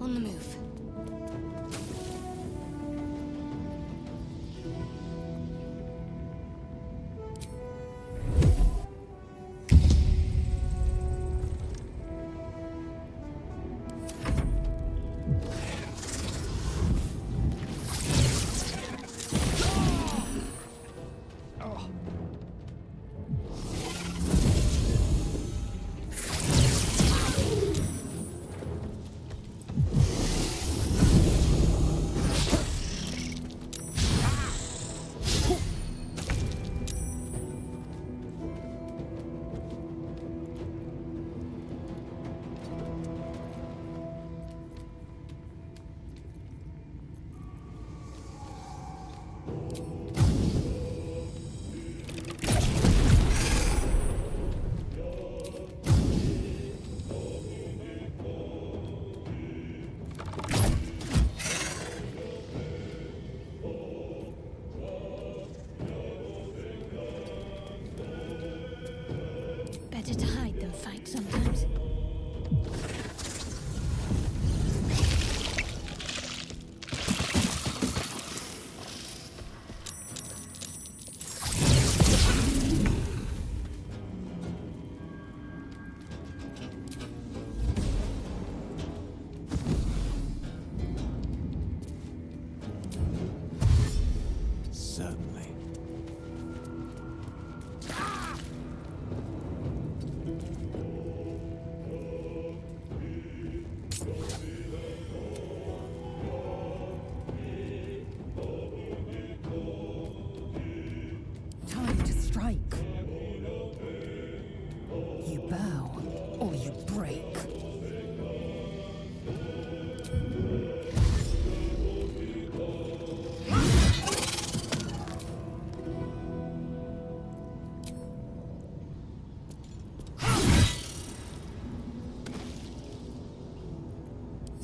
On the move.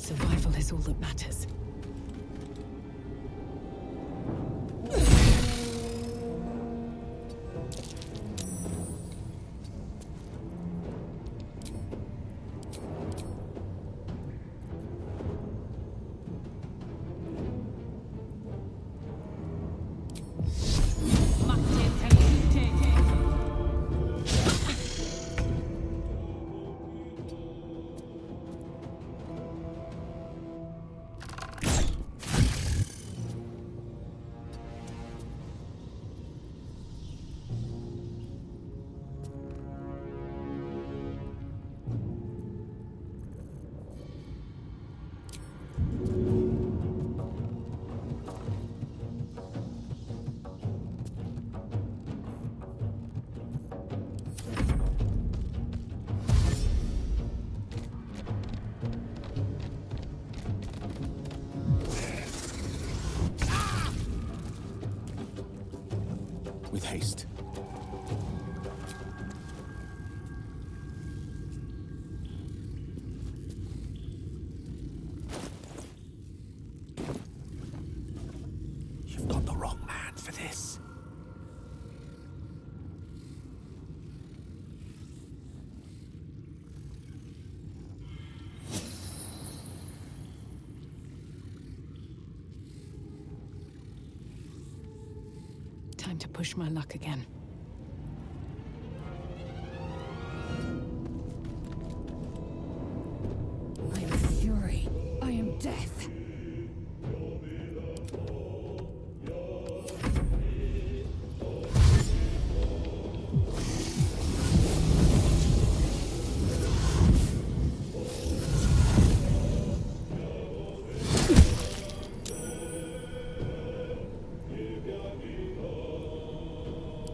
Survival is all that matters. With haste. You've got the wrong man for this. Time to push my luck again. I am fury. I am death.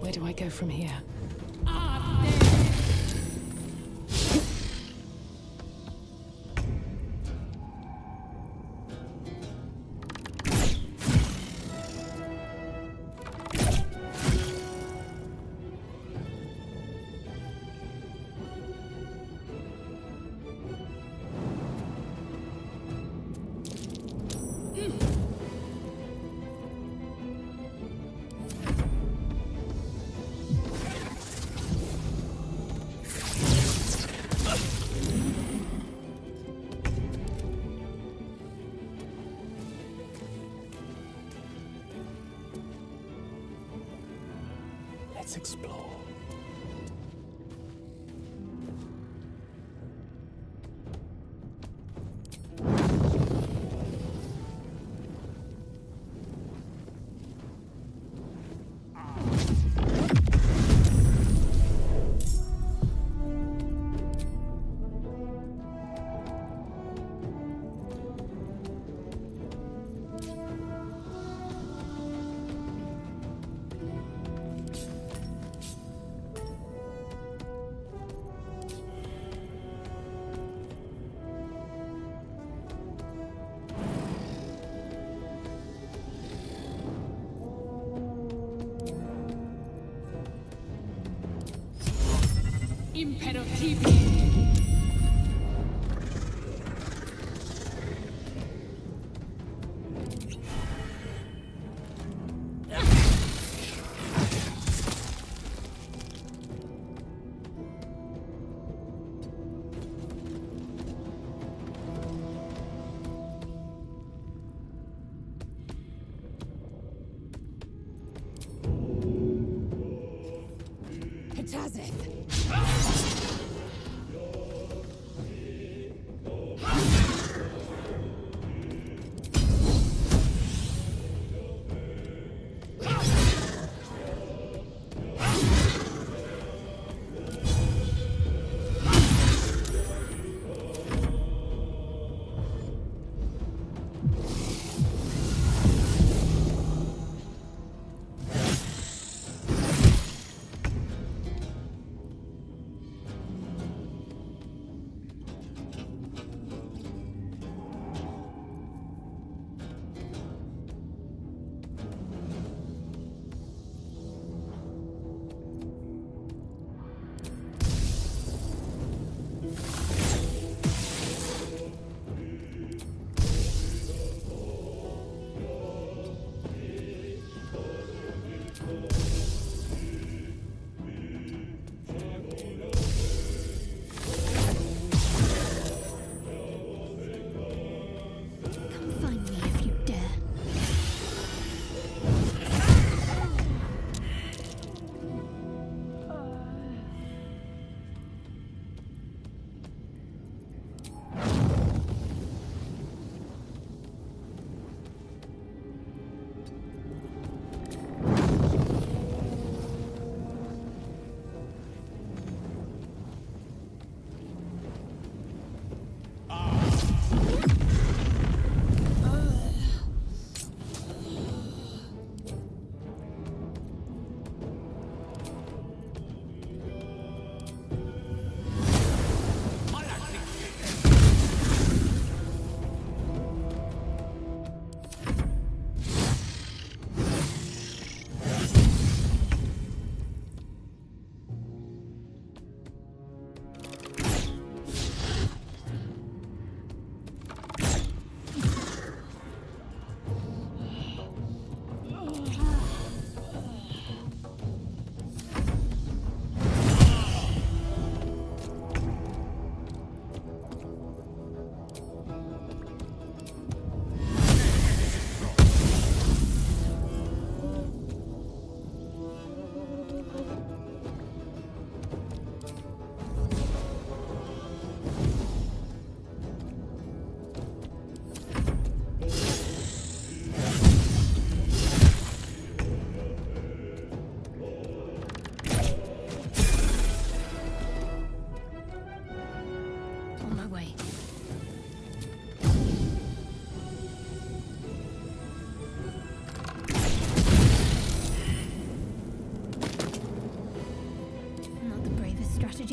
Where do I go from here? Let's explore.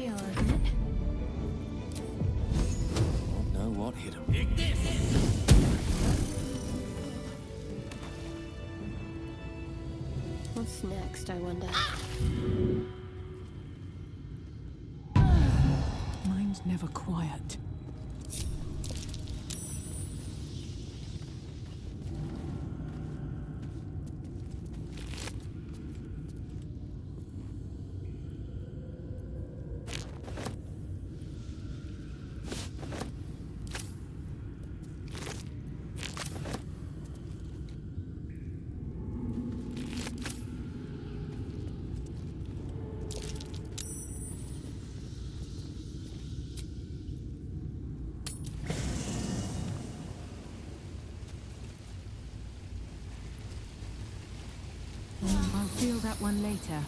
deal, isn't it? Won't know what hit him. What's next, I wonder? Mine's never quiet. I'll feel that one later.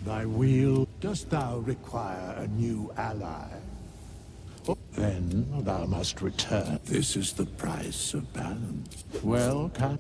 Thy wheel, dost thou require a new ally? Then thou must return. This is the price of balance. Well, can...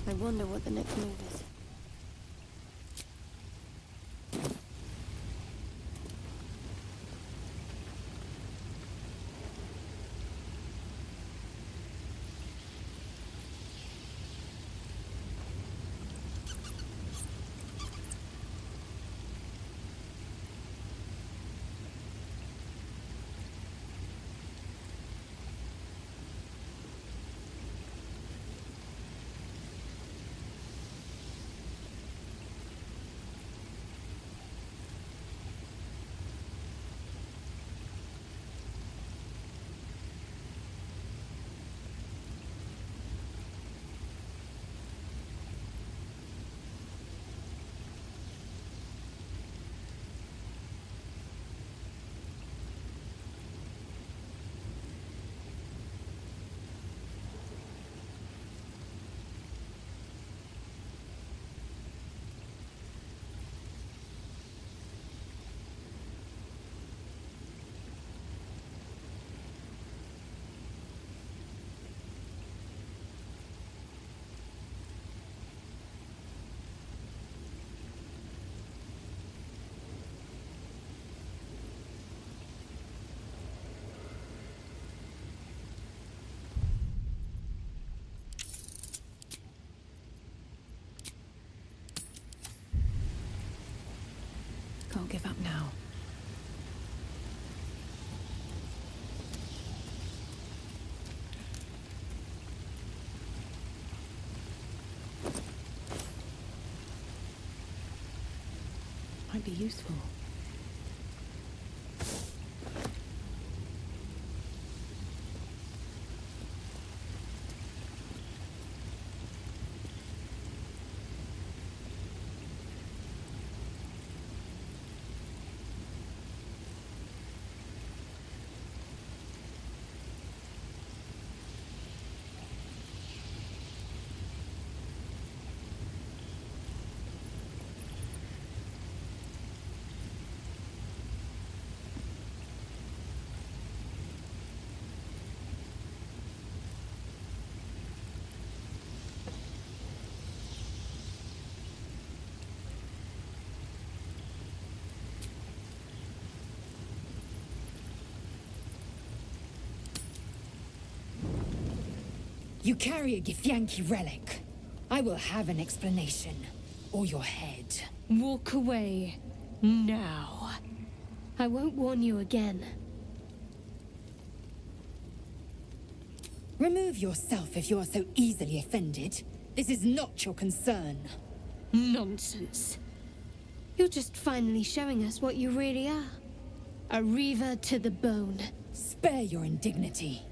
I wonder what the next move is. Can't give up now. Might be useful. You carry a Githyanki relic. I will have an explanation. Or your head. Walk away. Now. I won't warn you again. Remove yourself if you are so easily offended. This is not your concern. Nonsense. You're just finally showing us what you really are. A reaver to the bone. Spare your indignity.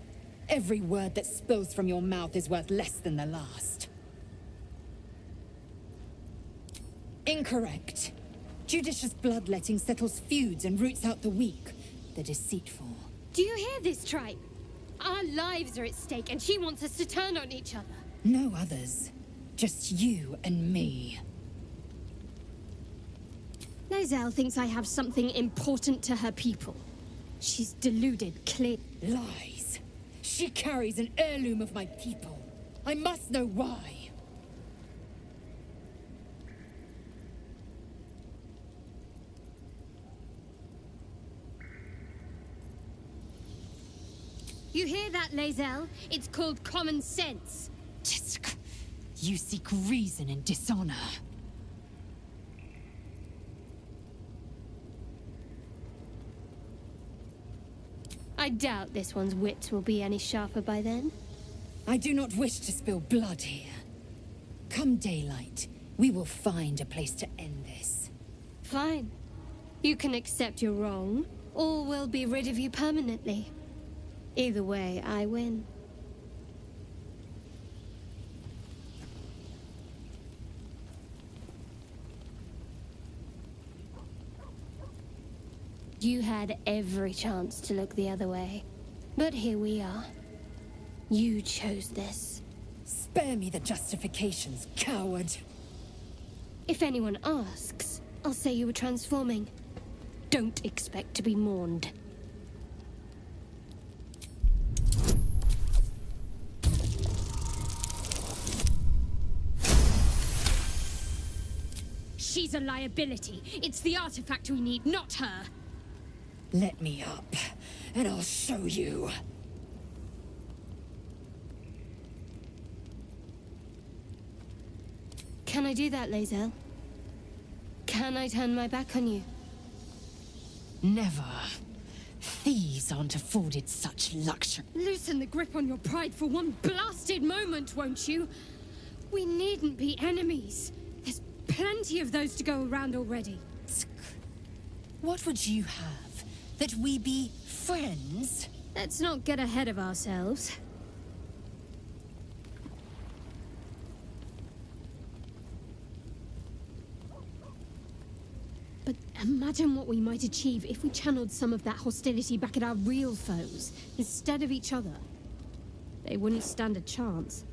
Every word that spills from your mouth is worth less than the last. Incorrect. Judicious bloodletting settles feuds and roots out the weak, the deceitful. Do you hear this, tribe? Our lives are at stake, and she wants us to turn on each other. No others. Just you and me. Lae'zel thinks I have something important to her people. She's deluded, clear. Lies. She carries an heirloom of my people. I must know why. You hear that, Lae'zel? It's called common sense. You seek reason in dishonor. I doubt this one's wits will be any sharper by then. I do not wish to spill blood here. Come daylight, we will find a place to end this. Fine. You can accept you're wrong, or we'll be rid of you permanently. Either way, I win. You had every chance to look the other way. But here we are. You chose this. Spare me the justifications, coward. If anyone asks, I'll say you were transforming. Don't expect to be mourned. She's a liability. It's the artifact we need, not her. Let me up, and I'll show you. Can I do that, Lae'zel? Can I turn my back on you? Never. Thieves aren't afforded such luxury. Loosen the grip on your pride for one blasted moment, won't you? We needn't be enemies. There's plenty of those to go around already. What would you have? That we be friends? Let's not get ahead of ourselves. But imagine what we might achieve if we channeled some of that hostility back at our real foes, instead of each other. They wouldn't stand a chance.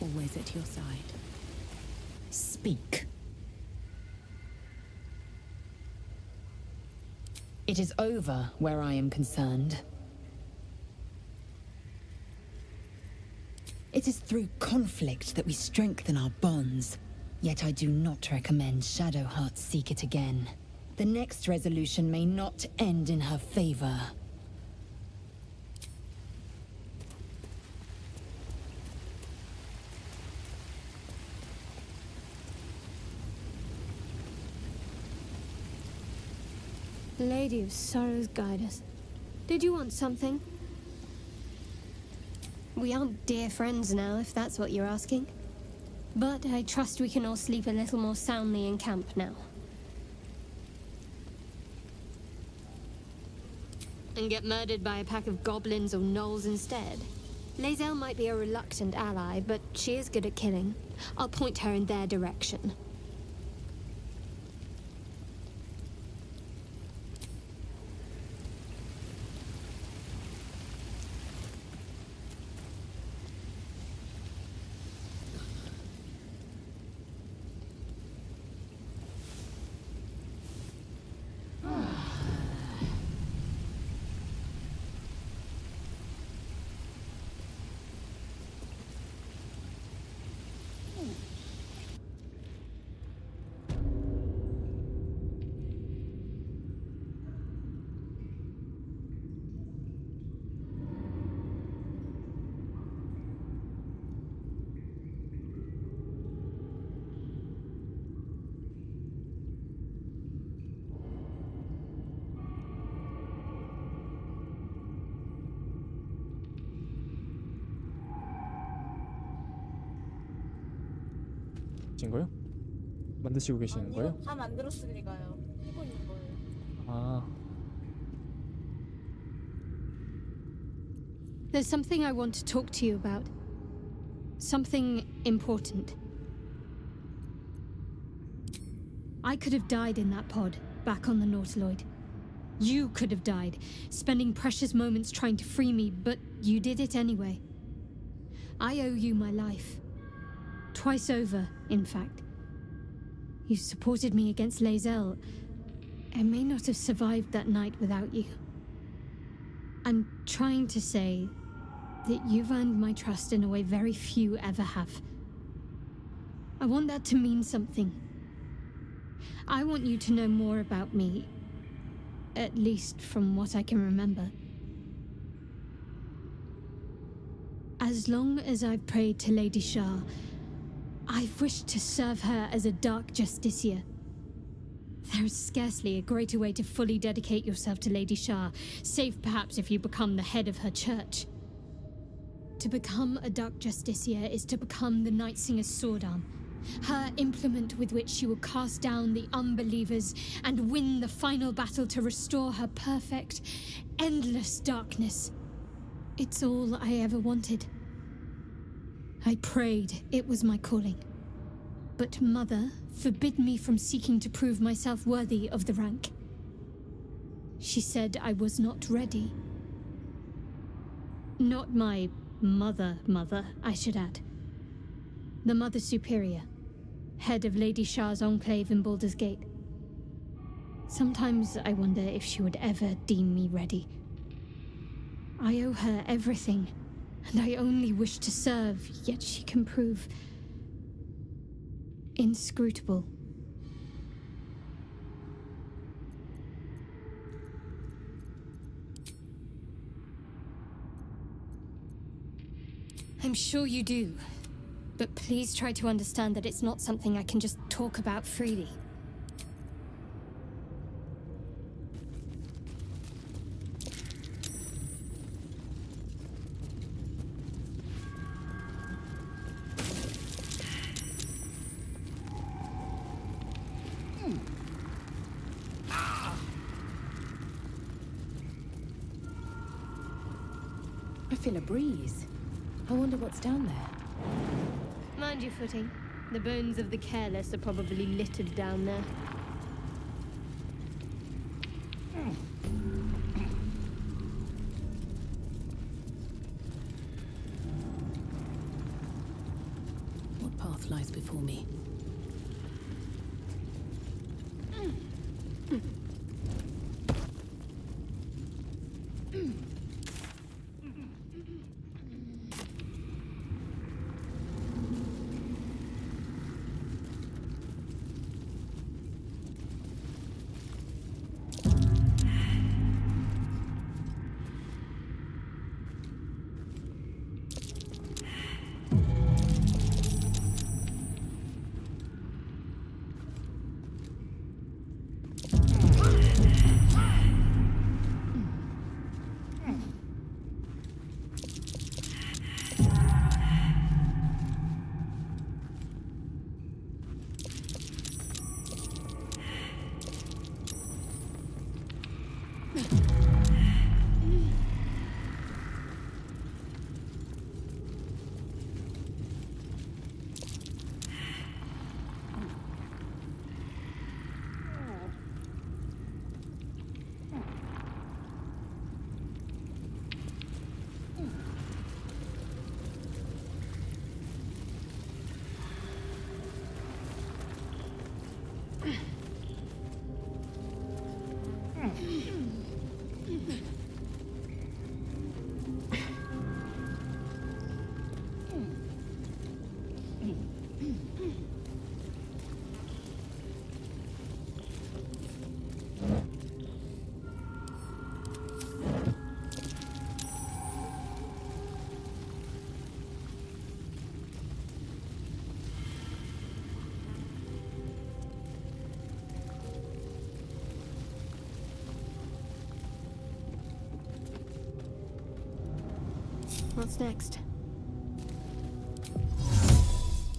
Always at your side. Speak. It is over where I am concerned. It is through conflict that we strengthen our bonds. Yet I do not recommend Shadowheart seek it again. The next resolution may not end in her favor. Lady of Sorrows, guide us. Did you want something? We aren't dear friends now, if that's what you're asking. But I trust we can all sleep a little more soundly in camp now. And get murdered by a pack of goblins or gnolls instead. Lae'zel might be a reluctant ally, but she is good at killing. I'll point her in their direction. 진 거요? 만드시고 계시는 거예요? 다 만들었으니까요. 하고 있는 거예요. 아, There's something I want to talk to you about. Something important. I could have died in that pod, back on the Nautiloid. You could have died, spending precious moments trying to free me, but you did it anyway. I owe you my life. Twice over, in fact. You supported me against Lae'zel. I may not have survived that night without you. I'm trying to say that you've earned my trust in a way very few ever have. I want that to mean something. I want you to know more about me, at least from what I can remember. As long as I've prayed to Lady Shah, I've wished to serve her as a dark justiciar. There is scarcely a greater way to fully dedicate yourself to Lady Shah, save perhaps if you become the head of her church. To become a dark justiciar is to become the Night Singer's sword arm, her implement with which she will cast down the unbelievers and win the final battle to restore her perfect, endless darkness. It's all I ever wanted. I prayed it was my calling. But Mother forbid me from seeking to prove myself worthy of the rank. She said I was not ready. Not my mother, I should add. The Mother Superior, head of Lady Shah's enclave in Baldur's Gate. Sometimes I wonder if she would ever deem me ready. I owe her everything, and I only wish to serve, yet she can prove inscrutable. I'm sure you do, but please try to understand that it's not something I can just talk about freely. I feel a breeze. I wonder what's down there. Mind your footing. The bones of the careless are probably littered down there. What path lies before me? What's next?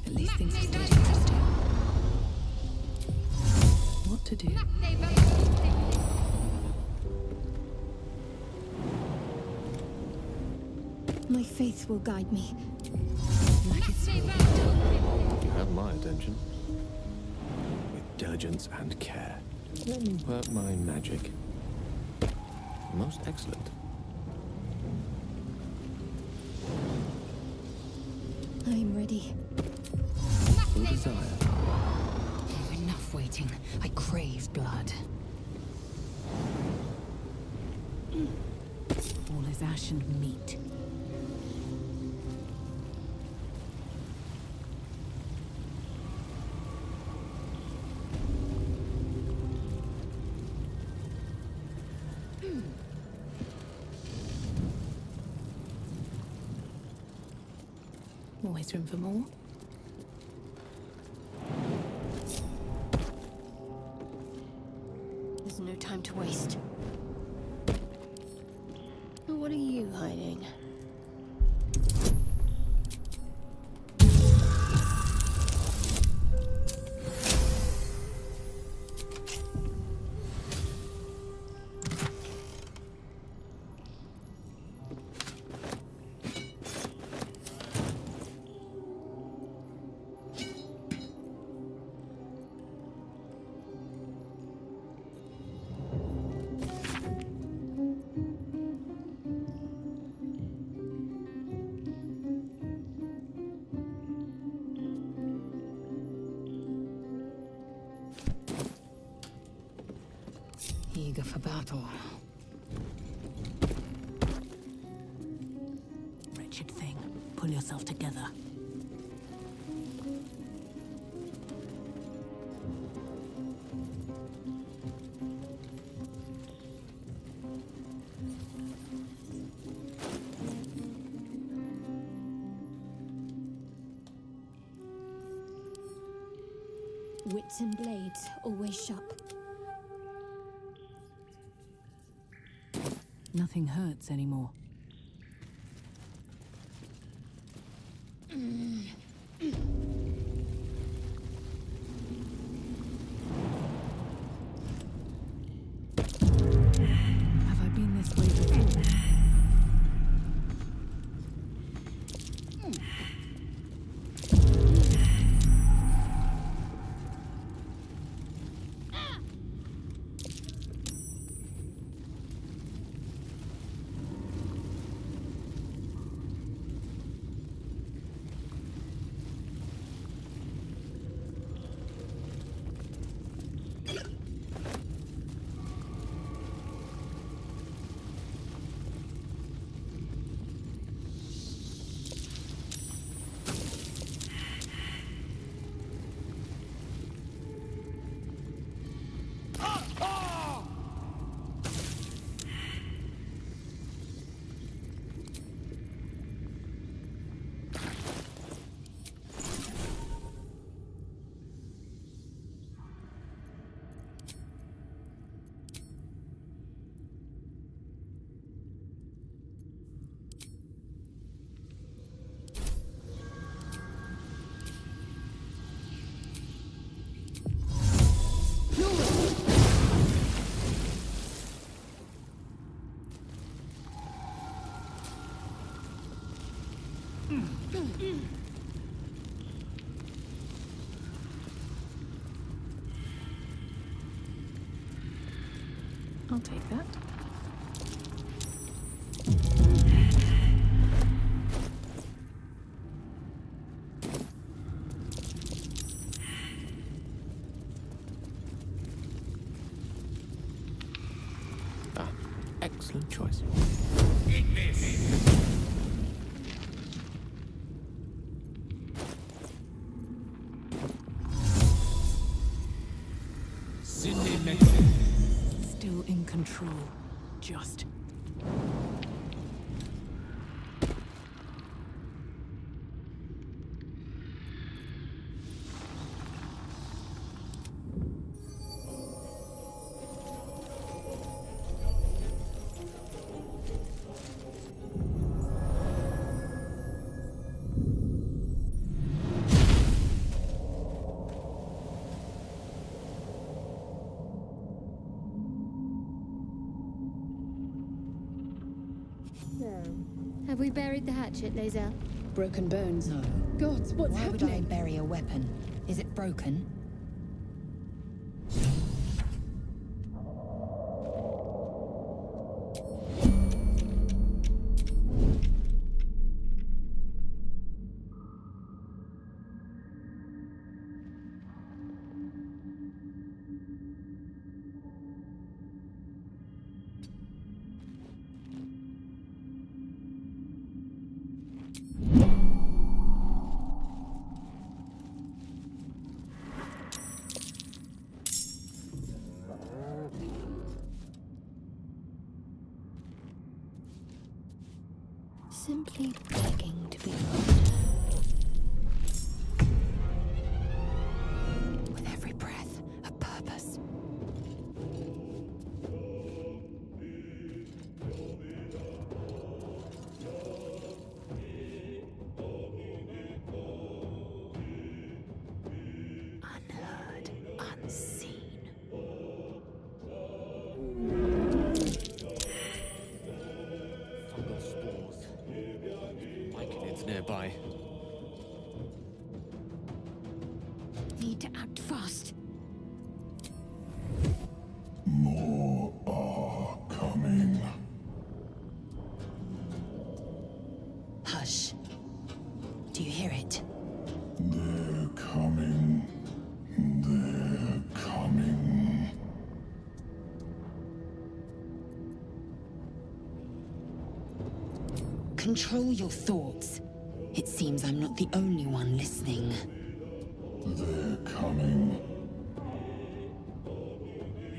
At least things are starting to do. What to do? My faith will guide me. You have my attention. With diligence and care. Let me work my magic. Most excellent. I'm ready. Your desire. Oh, enough waiting. I crave blood. All is ash and meat. Always room for more. There's no time to waste. What are you hiding? Eager for battle. Wretched thing. Pull yourself together. Wits and blades, always sharp. Nothing hurts anymore. Have I been this way before? I'll take that. Ah, excellent choice. Still in control. Just. Have we buried the hatchet, Lae'zel? Broken bones? No. Gods, what's Why would happening? I bury a weapon? Is it broken? Simply begging to be With every breath, a purpose. Unheard, unseen. Fungal spores. Myconids nearby. Need to act fast. More are coming. Hush. Do you hear it? They're coming. They're coming. Control your thoughts. It seems I'm not the only one listening. They're coming.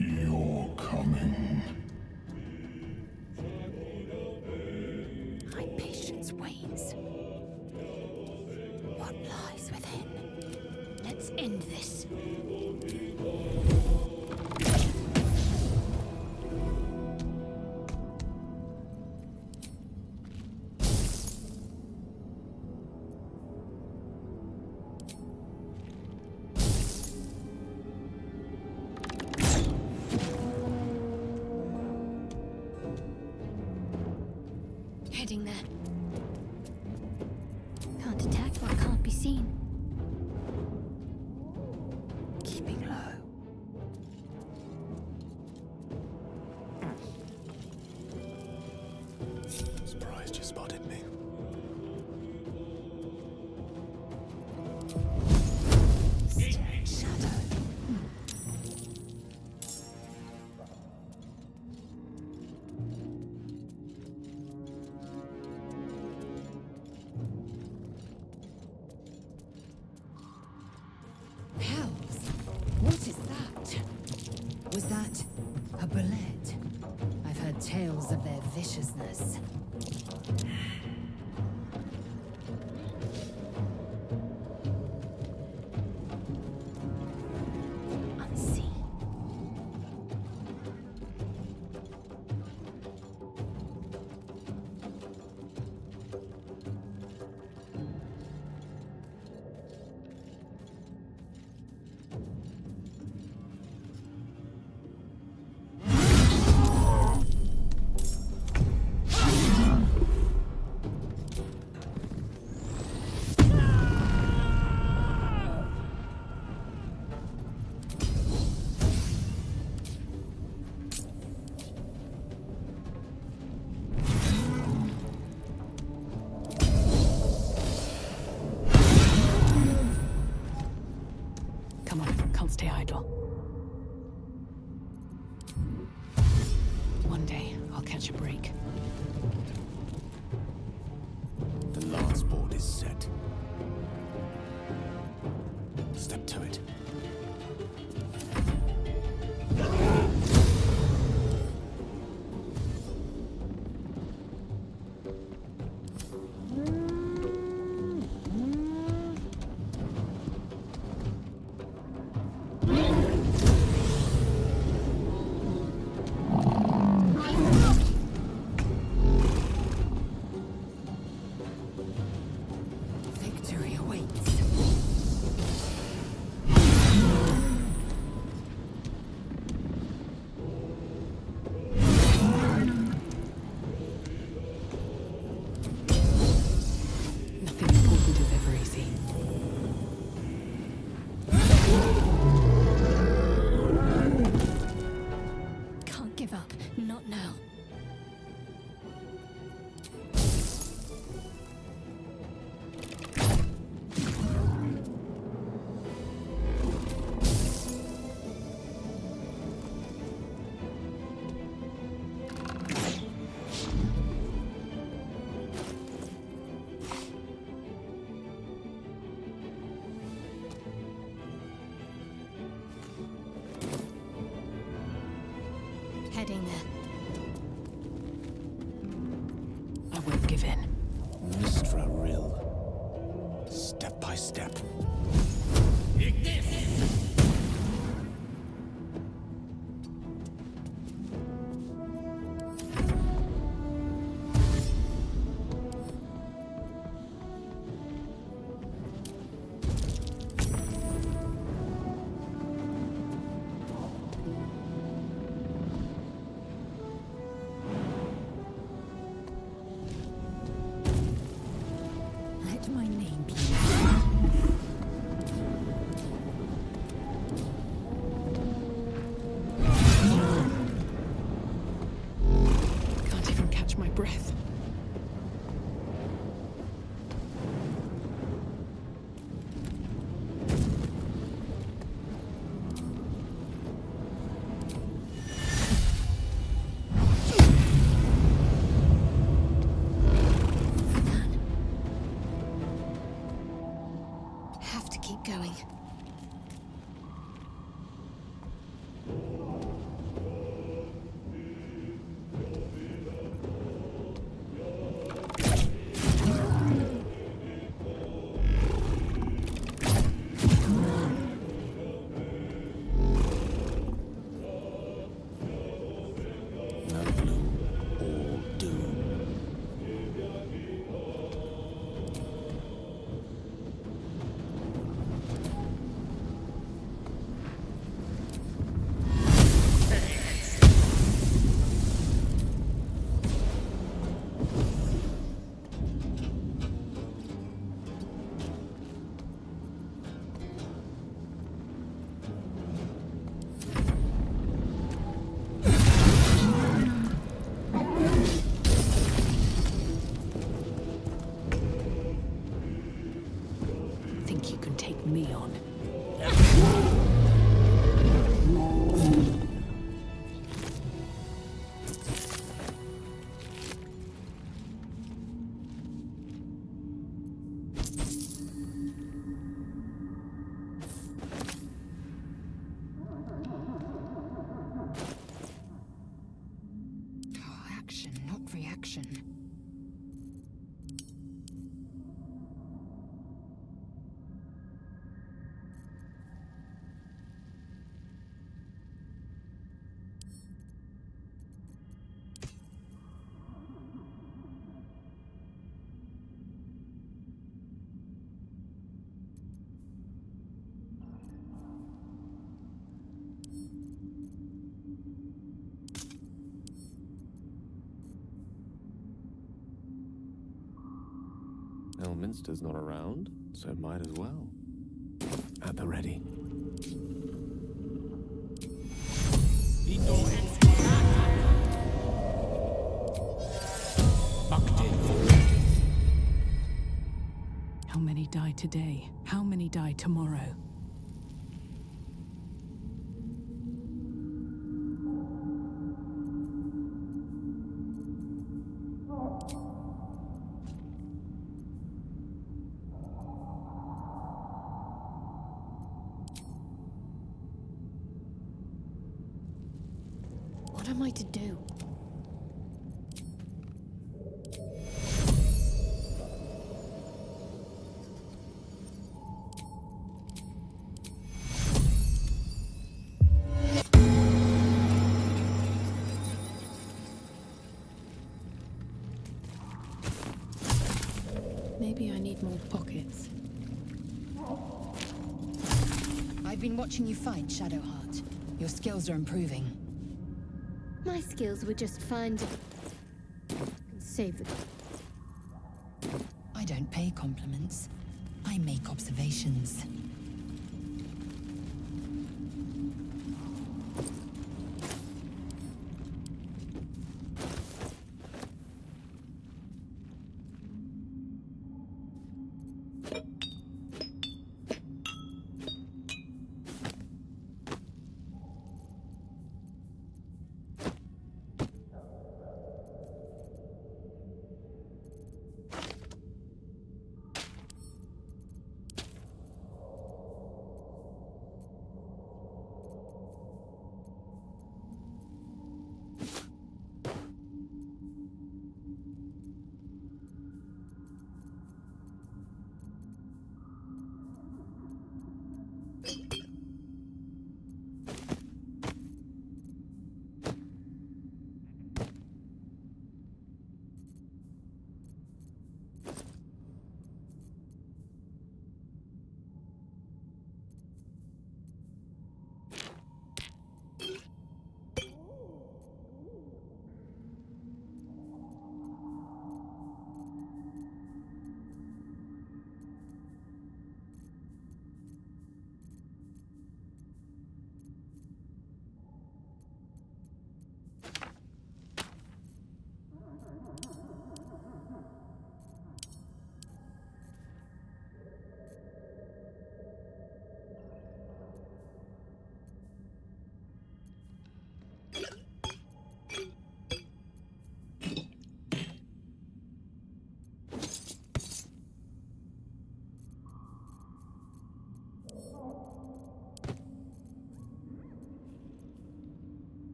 You're coming. My patience wanes. What lies within? Let's end this. Heading there. Can't attack what can't be seen. Keeping low. Surprised you spotted me. Shadow. Hells! What is that? Was that a bullet? I've heard tales of their viciousness. Unseen. Come on, can't stay idle. One day, I'll catch a break. The last board is set. Step to it. Victory awaits. heading there. I won't give in. Mistra Rill. Step by step. Let my name be. Can't even catch my breath. Have to keep going. No gloom, all doom. Think you can take me on? Action, not reaction. Elminster's not around, so might as well. At the ready. How many die today? How many die tomorrow? What am I to do? Maybe I need more pockets. I've been watching you fight, Shadowheart. Your skills are improving. My skills were just fine to save the. I don't pay compliments. I make observations.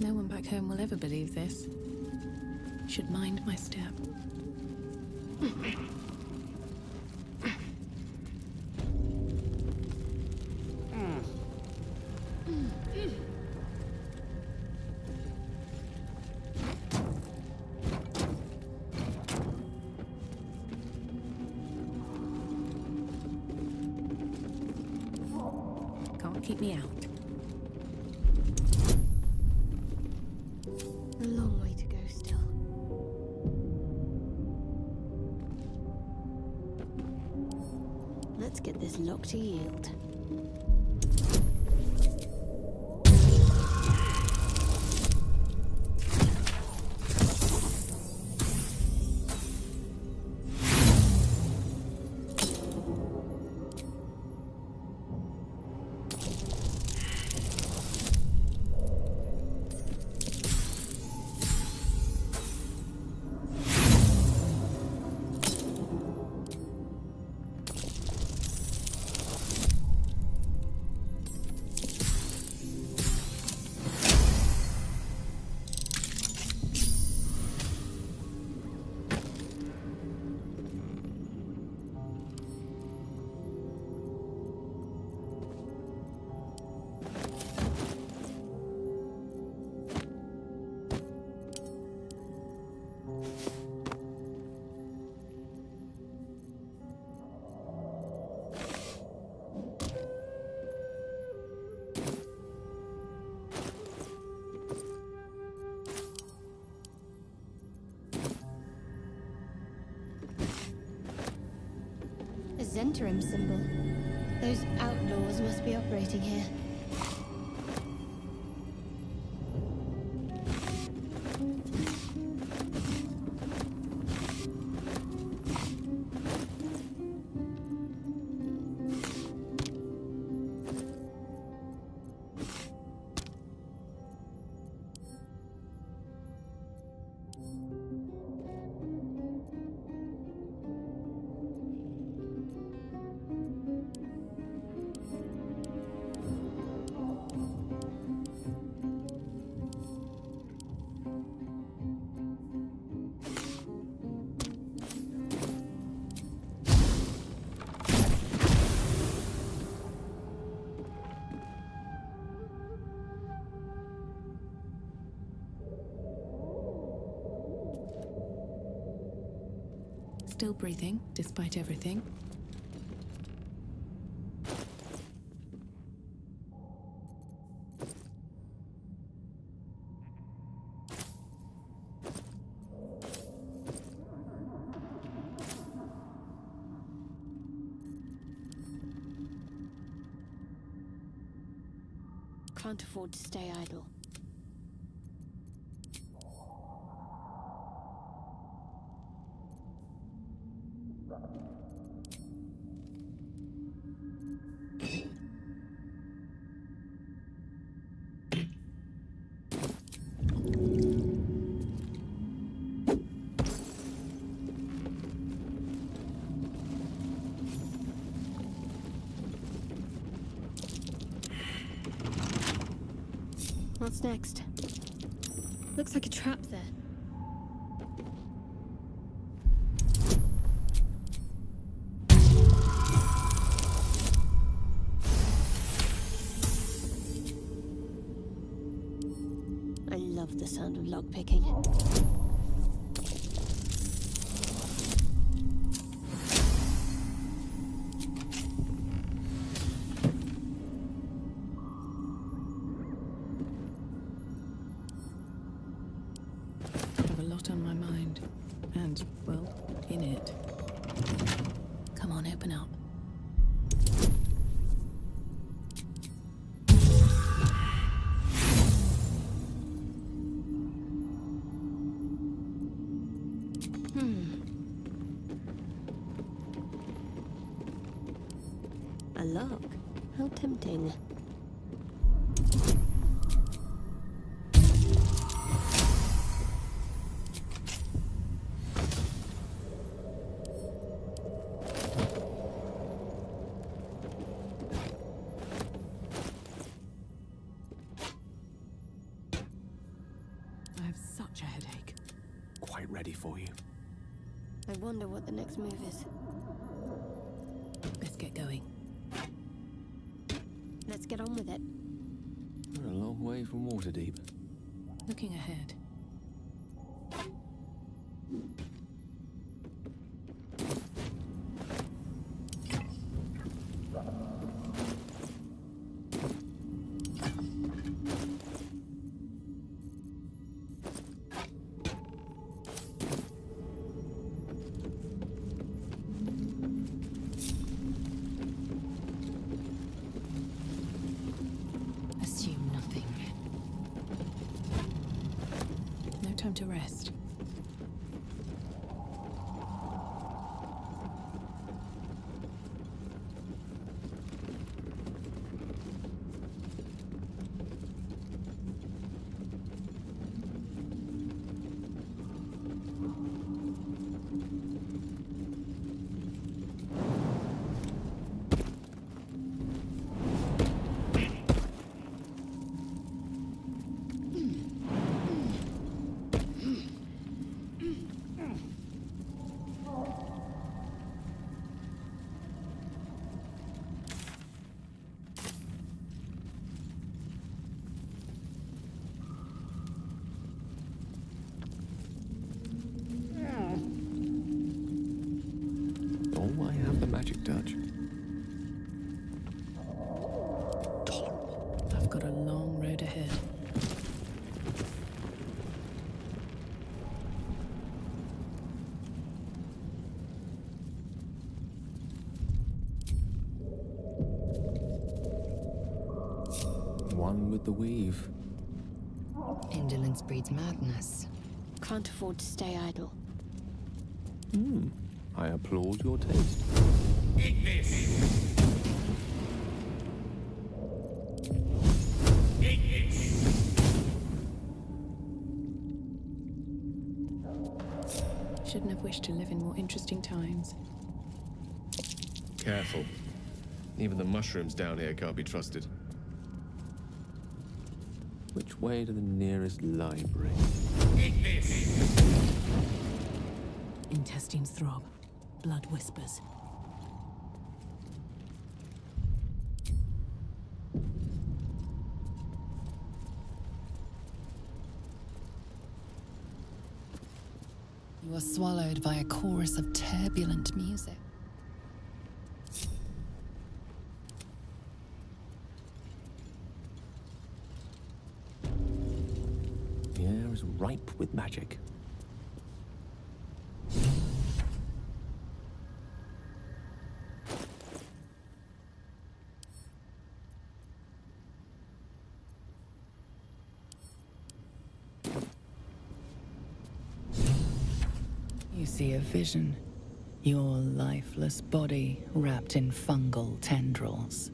No one back home will ever believe this. Should mind my step. Can't keep me out. A long way to go still. Let's get this lock to yield. A Zentarim symbol. Those outlaws must be operating here. Still breathing, despite everything. Can't afford to stay idle. What's next? Looks like a trap there. I love the sound of lockpicking. Have a lot on my mind. And, well, in it. Come on, open up. A lock? How tempting. such a headache. Quite ready for you. I wonder what the next move is. Let's get going. Let's get on with it. We're a long way from Waterdeep. Looking ahead. Assume nothing. No time to rest. Oh, I have the magic touch. I've got a long road ahead. One with the weave. Indolence breeds madness. Can't afford to stay idle. I applaud your taste. Eat this! Eat this! Shouldn't have wished to live in more interesting times. Careful. Even the mushrooms down here can't be trusted. Which way to the nearest library? Eat this! Intestines throb. Blood whispers. You are swallowed by a chorus of turbulent music. The air is ripe with magic. You see a vision. Your lifeless body wrapped in fungal tendrils.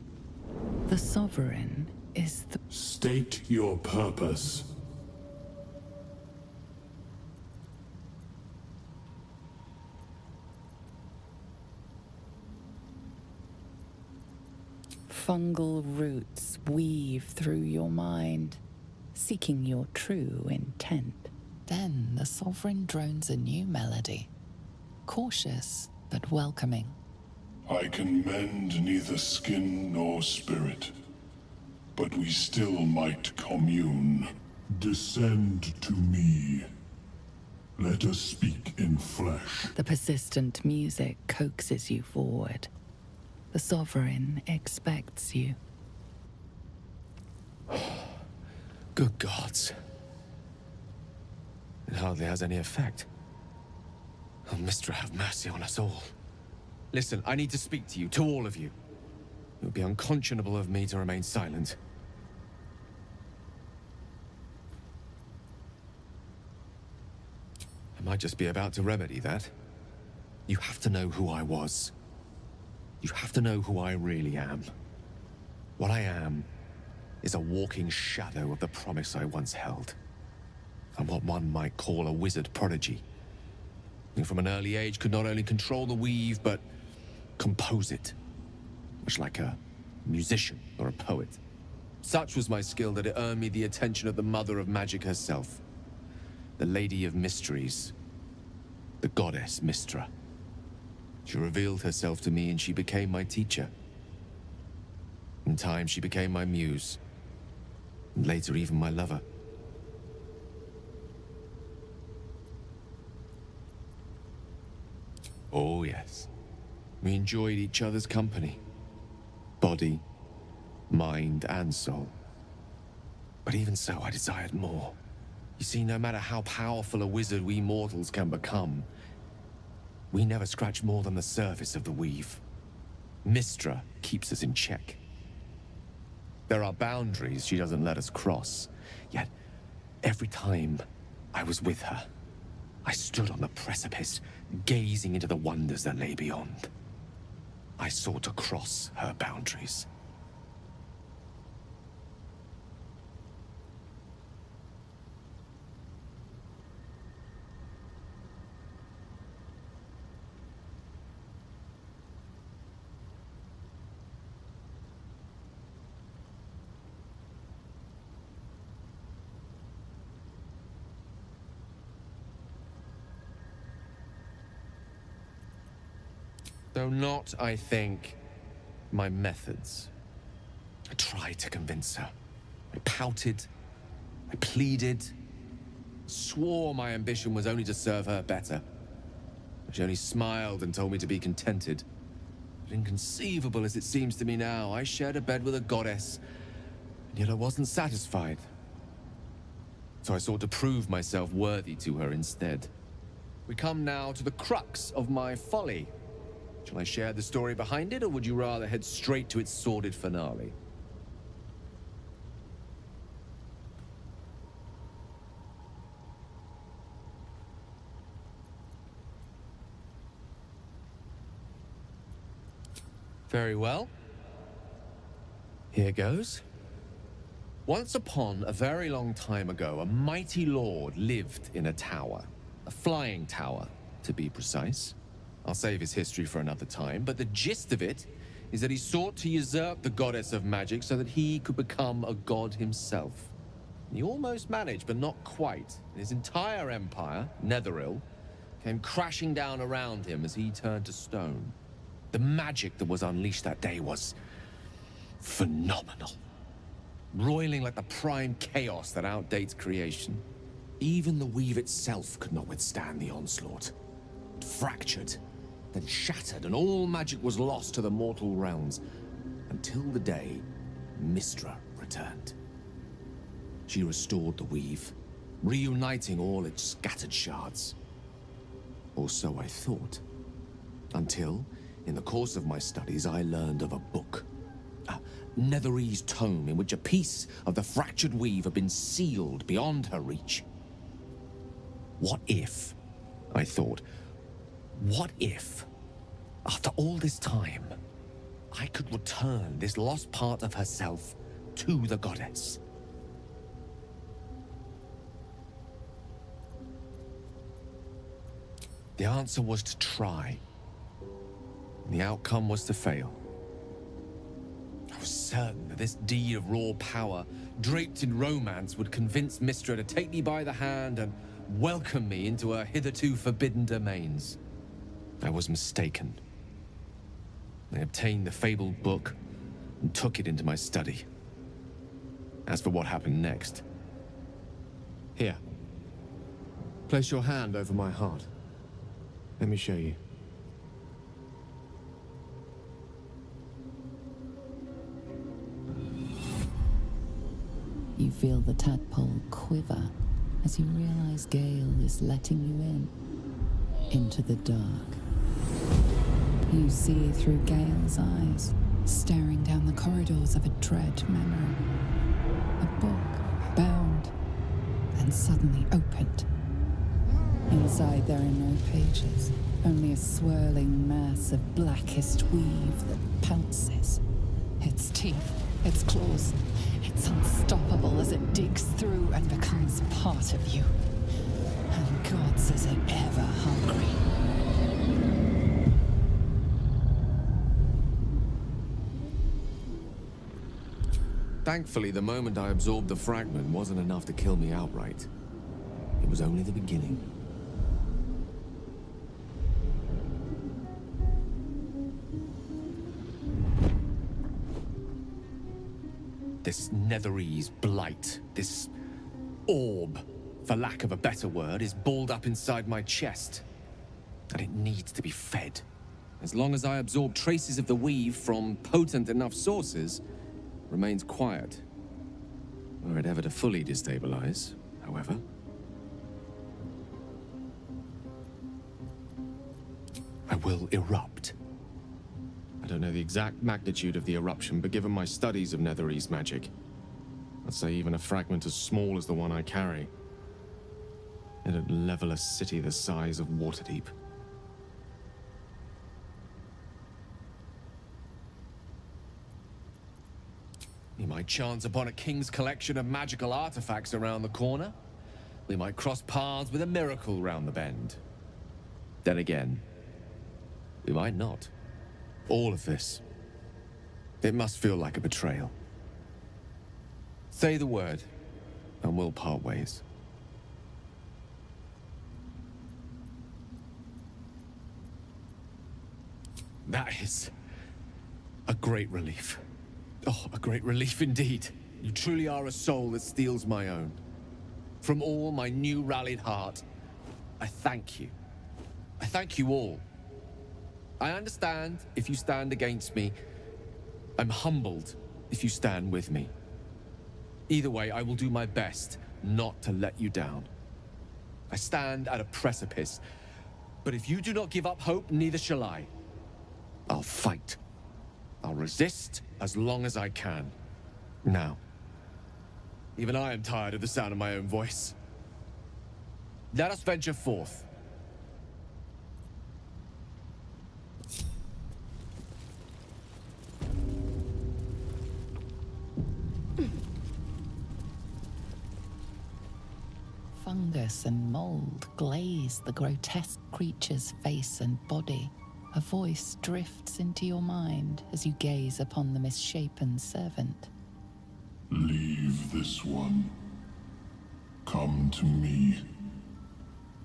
The Sovereign is the... State your purpose. Fungal roots weave through your mind, seeking your true intent. Then the Sovereign drones a new melody, cautious but welcoming. I can mend neither skin nor spirit, but we still might commune. Descend to me. Let us speak in flesh. The persistent music coaxes you forward. The Sovereign expects you. Good gods. It hardly has any effect. Oh, Mistra, have mercy on us all. Listen, I need to speak to you, to all of you. It would be unconscionable of me to remain silent. I might just be about to remedy that. You have to know who I was. You have to know who I really am. What I am is a walking shadow of the promise I once held. I'm what one might call a wizard prodigy, who from an early age could not only control the weave, but compose it, much like a musician or a poet. Such was my skill that it earned me the attention of the mother of magic herself. the Lady of Mysteries, the goddess Mystra. She revealed herself to me and she became my teacher. In time, she became my muse, and later even my lover. Oh, yes. We enjoyed each other's company. Body, mind, and soul. But even so, I desired more. You see, no matter how powerful a wizard we mortals can become, we never scratch more than the surface of the weave. Mystra keeps us in check. There are boundaries she doesn't let us cross, yet every time I was with her, I stood on the precipice, gazing into the wonders that lay beyond. I sought to cross her boundaries. Though not, I think, my methods. I tried to convince her. I pouted. I pleaded. Swore my ambition was only to serve her better. She only smiled and told me to be contented. But inconceivable as it seems to me now, I shared a bed with a goddess, and yet I wasn't satisfied. So I sought to prove myself worthy to her instead. We come now to the crux of my folly. Shall I share the story behind it, or would you rather head straight to its sordid finale? Very well. Here goes. Once upon a very long time ago, a mighty lord lived in a tower. A flying tower, to be precise. I'll save his history for another time, but the gist of it is that he sought to usurp the goddess of magic so that he could become a god himself. He almost managed, but not quite. And his entire empire, Netheril, came crashing down around him as he turned to stone. The magic that was unleashed that day was phenomenal. Roiling like the prime chaos that outdates creation. Even the weave itself could not withstand the onslaught. It fractured, then shattered, and all magic was lost to the mortal realms, until the day Mystra returned. She restored the weave, reuniting all its scattered shards. Or so I thought. Until, in the course of my studies, I learned of a book. A Netherese tome in which a piece of the fractured weave had been sealed beyond her reach. What if, I thought, what if, after all this time, I could return this lost part of herself to the goddess? The answer was to try. The outcome was to fail. I was certain that this deed of raw power, draped in romance, would convince Mystra to take me by the hand and welcome me into her hitherto forbidden domains. I was mistaken. I obtained the fabled book and took it into my study. As for what happened next... Here. Place your hand over my heart. Let me show you. You feel the tadpole quiver as you realize Gale is letting you in, into the dark. You see through Gale's eyes, staring down the corridors of a dread memory. A book, bound, and suddenly opened. Inside there are no pages, only a swirling mass of blackest weave that pounces. Its teeth, its claws, it's unstoppable as it digs through and becomes part of you. And gods, is it ever hungry. Thankfully, the moment I absorbed the fragment wasn't enough to kill me outright. It was only the beginning. This Netherese blight, this orb, for lack of a better word, is balled up inside my chest. And it needs to be fed. As long as I absorb traces of the weave from potent enough sources, remains quiet. Were it ever to fully destabilize, however. I will erupt. I don't know the exact magnitude of the eruption, but given my studies of Netherese magic, I'd say even a fragment as small as the one I carry, it'd level a city the size of Waterdeep. We might chance upon a king's collection of magical artifacts around the corner. We might cross paths with a miracle round the bend. Then again, we might not. All of this, it must feel like a betrayal. Say the word, and we'll part ways. That is a great relief. Oh, a great relief indeed. You truly are a soul that steals my own. From all my new rallied heart, I thank you. I thank you all. I understand if you stand against me. I'm humbled if you stand with me. Either way, I will do my best not to let you down. I stand at a precipice, but if you do not give up hope, neither shall I. I'll fight. I'll resist as long as I can. Now, even I am tired of the sound of my own voice. Let us venture forth. Fungus and mold glaze the grotesque creature's face and body. A voice drifts into your mind as you gaze upon the misshapen servant. Leave this one. Come to me.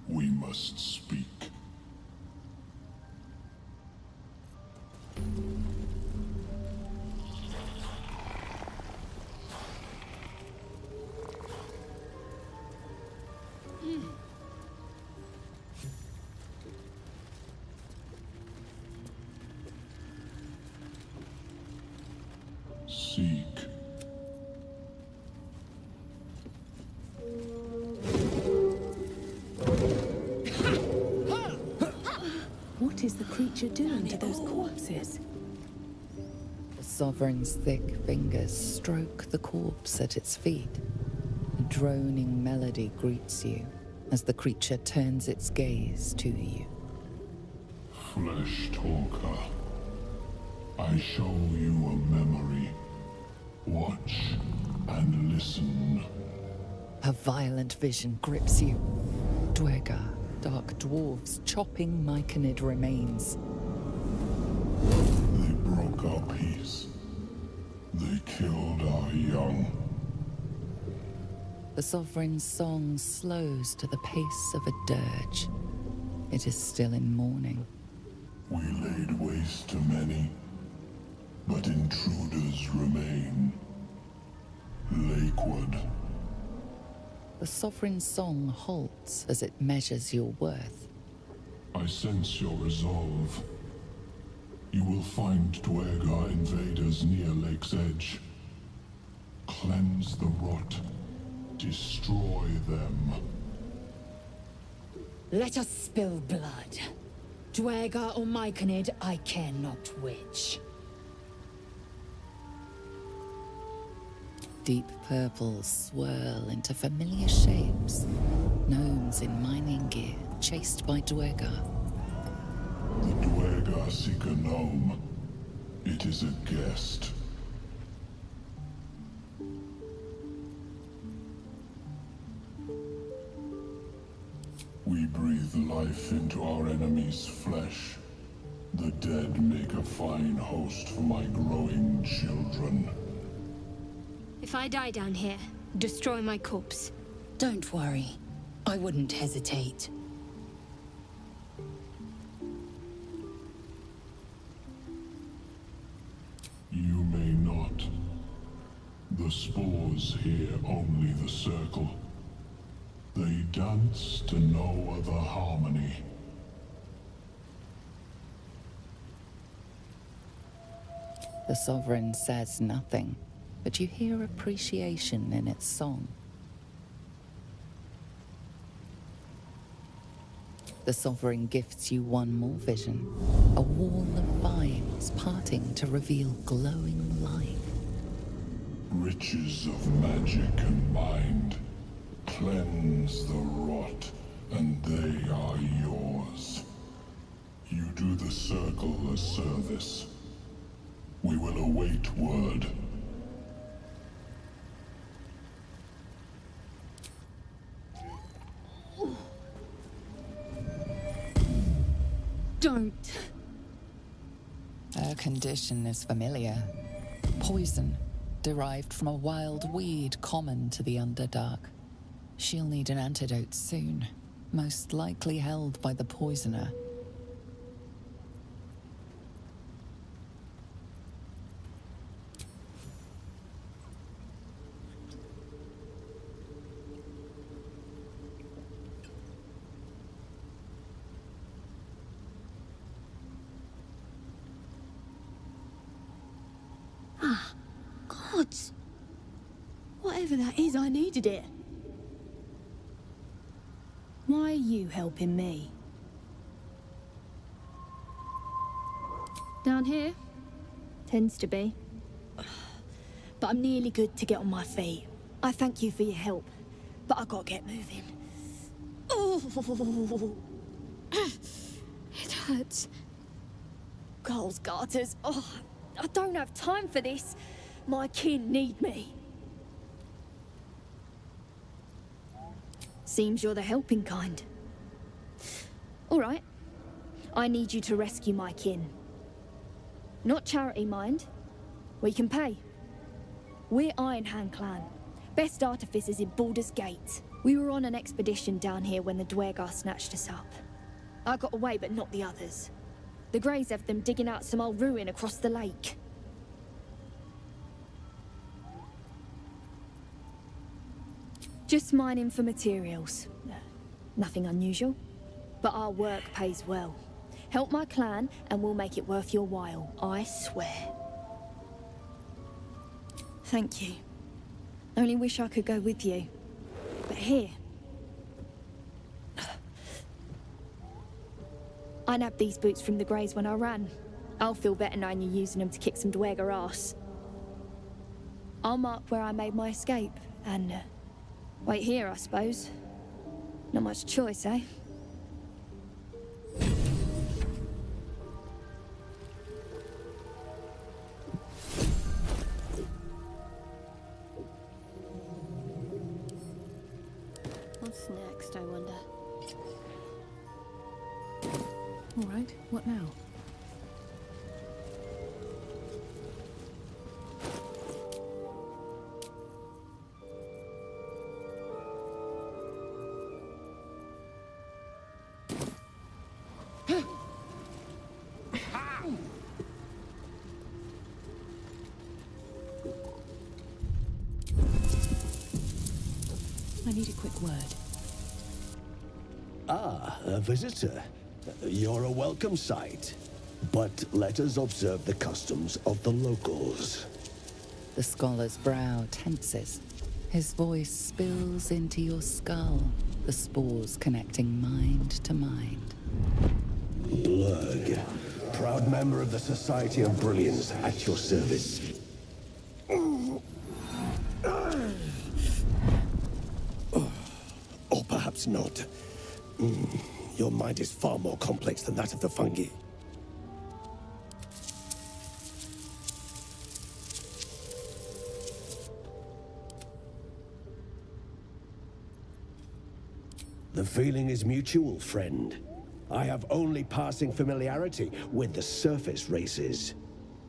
We must speak. Seek. What is the creature doing to those corpses? The Sovereign's thick fingers stroke the corpse at its feet. A droning melody greets you as the creature turns its gaze to you. Flesh talker. I show you a memory. Watch and listen. A violent vision grips you. Dwergar, dark dwarves chopping Myconid remains. They broke our peace. They killed our young. The Sovereign's song slows to the pace of a dirge. It is still in mourning. We laid waste to many, but intruders remain. Lakewood. The Sovereign's song halts as it measures your worth. I sense your resolve. You will find Dwergar invaders near Lake's Edge. Cleanse the rot. Destroy them. Let us spill blood. Dwergar or Myconid, I care not which. Deep purples swirl into familiar shapes. Gnomes in mining gear, chased by Dwergar. The Dwergar seek a gnome. It is a guest. We breathe life into our enemy's flesh. The dead make a fine host for my growing children. If I die down here, destroy my corpse. Don't worry. I wouldn't hesitate. You may not. The spores hear only the circle. They dance to no other harmony. The Sovereign says nothing, but you hear appreciation in its song. The Sovereign gifts you one more vision, a wall of vines parting to reveal glowing light. Riches of magic and mind. Cleanse the rot, and they are yours. You do the circle a service. We will await word. Don't. Her condition is familiar. Poison, derived from a wild weed common to the Underdark. She'll need an antidote soon, most likely held by the poisoner. Ah, gods. Whatever that is, I needed it. Why are you helping me? Down here? Tends to be. But I'm nearly good to get on my feet. I thank you for your help, but I gotta get moving. Oh, it hurts. Girls, garters. Oh, I don't have time for this. My kin need me. Seems you're the helping kind. All right. I need you to rescue my kin. Not charity, mind. We can pay. We're Iron Hand Clan. Best artificers in Baldur's Gate. We were on an expedition down here when the Dwergar snatched us up. I got away, but not the others. The Greys have them digging out some old ruin across the lake. Just mining for materials. Nothing unusual. But our work pays well. Help my clan and we'll make it worth your while, I swear. Thank you. Only wish I could go with you. But here... I nabbed these boots from the Greys when I ran. I'll feel better knowing you're using them to kick some Dwergar ass. I'll mark where I made my escape, and... wait here, I suppose. Not much choice, eh? What's next, I wonder? All right, what now? I need a quick word. Ah, a visitor. You're a welcome sight. But let us observe the customs of the locals. The scholar's brow tenses. His voice spills into your skull, the spores connecting mind to mind. Blurg, proud member of the Society of Brilliance, at your service. Or perhaps not. Your mind is far more complex than that of the fungi. The feeling is mutual, friend. I have only passing familiarity with the surface races.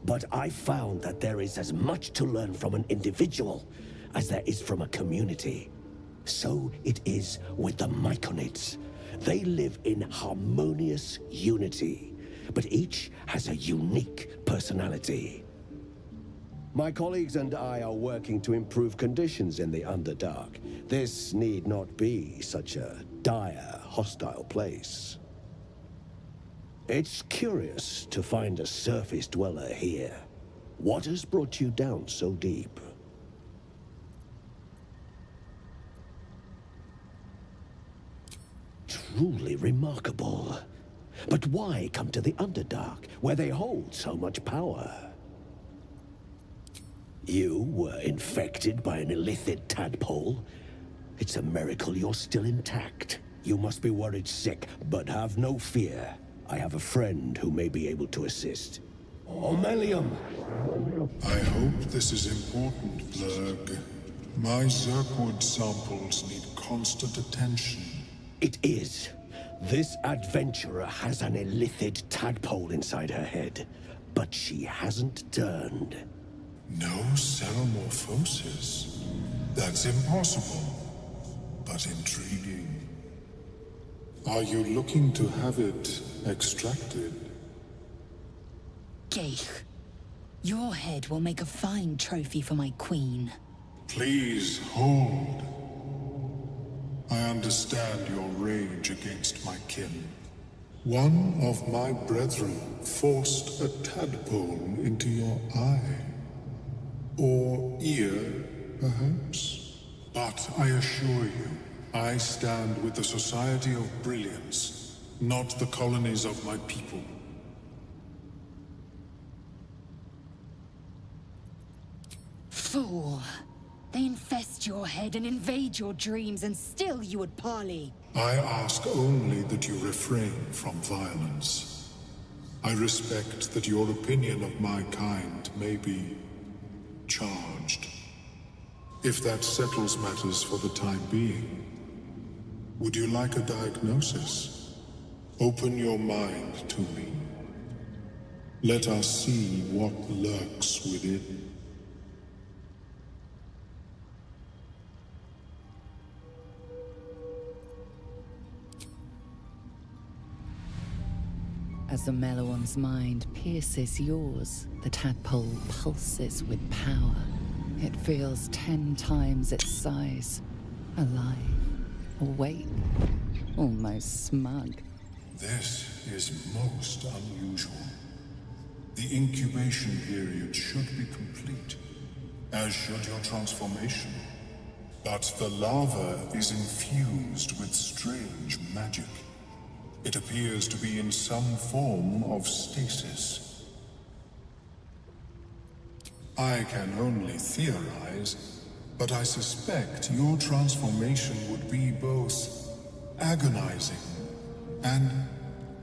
But I found that there is as much to learn from an individual as there is from a community. So it is with the Myconids. They live in harmonious unity, but each has a unique personality. My colleagues and I are working to improve conditions in the Underdark. This need not be such a dire, hostile place. It's curious to find a surface dweller here. What has brought you down so deep? Truly remarkable. But why come to the Underdark, where they hold so much power? You were infected by an illithid tadpole? It's a miracle you're still intact. You must be worried sick, but have no fear. I have a friend who may be able to assist. Omelium! I hope this is important, Blurg. My Zirkwood samples need constant attention. It is. This adventurer has an illithid tadpole inside her head, but she hasn't turned. No cell morphosis? That's impossible, but intriguing. Are you looking to have it extracted? Geich, your head will make a fine trophy for my queen. Please hold. I understand your rage against my kin. One of my brethren forced a tadpole into your eye. Or ear, perhaps? But I assure you, I stand with the Society of Brilliance, not the colonies of my people. Fool! They infest your head and invade your dreams, and still you would parley. I ask only that you refrain from violence. I respect that your opinion of my kind may be charged. If that settles matters for the time being, would you like a diagnosis? Open your mind to me. Let us see what lurks within. As the Meloam's mind pierces yours, the tadpole pulses with power. It feels 10 times its size. Alive, awake, almost smug. This is most unusual. The incubation period should be complete, as should your transformation. But the larva is infused with strange magic. It appears to be in some form of stasis. I can only theorize, but I suspect your transformation would be both agonizing and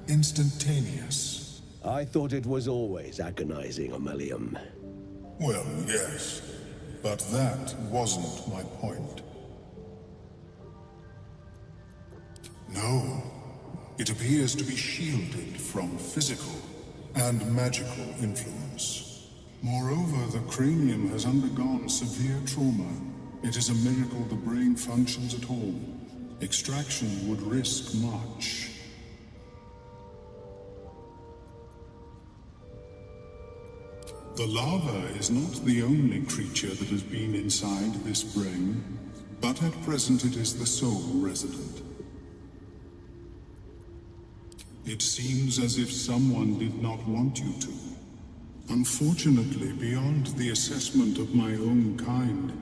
instantaneous. I thought it was always agonizing, Omelium. Well, yes, but that wasn't my point. No. It appears to be shielded from physical and magical influence. Moreover, the cranium has undergone severe trauma. It is a miracle the brain functions at all. Extraction would risk much. The larva is not the only creature that has been inside this brain, but at present it is the sole resident. It seems as if someone did not want you to. Unfortunately, beyond the assessment of my own kind,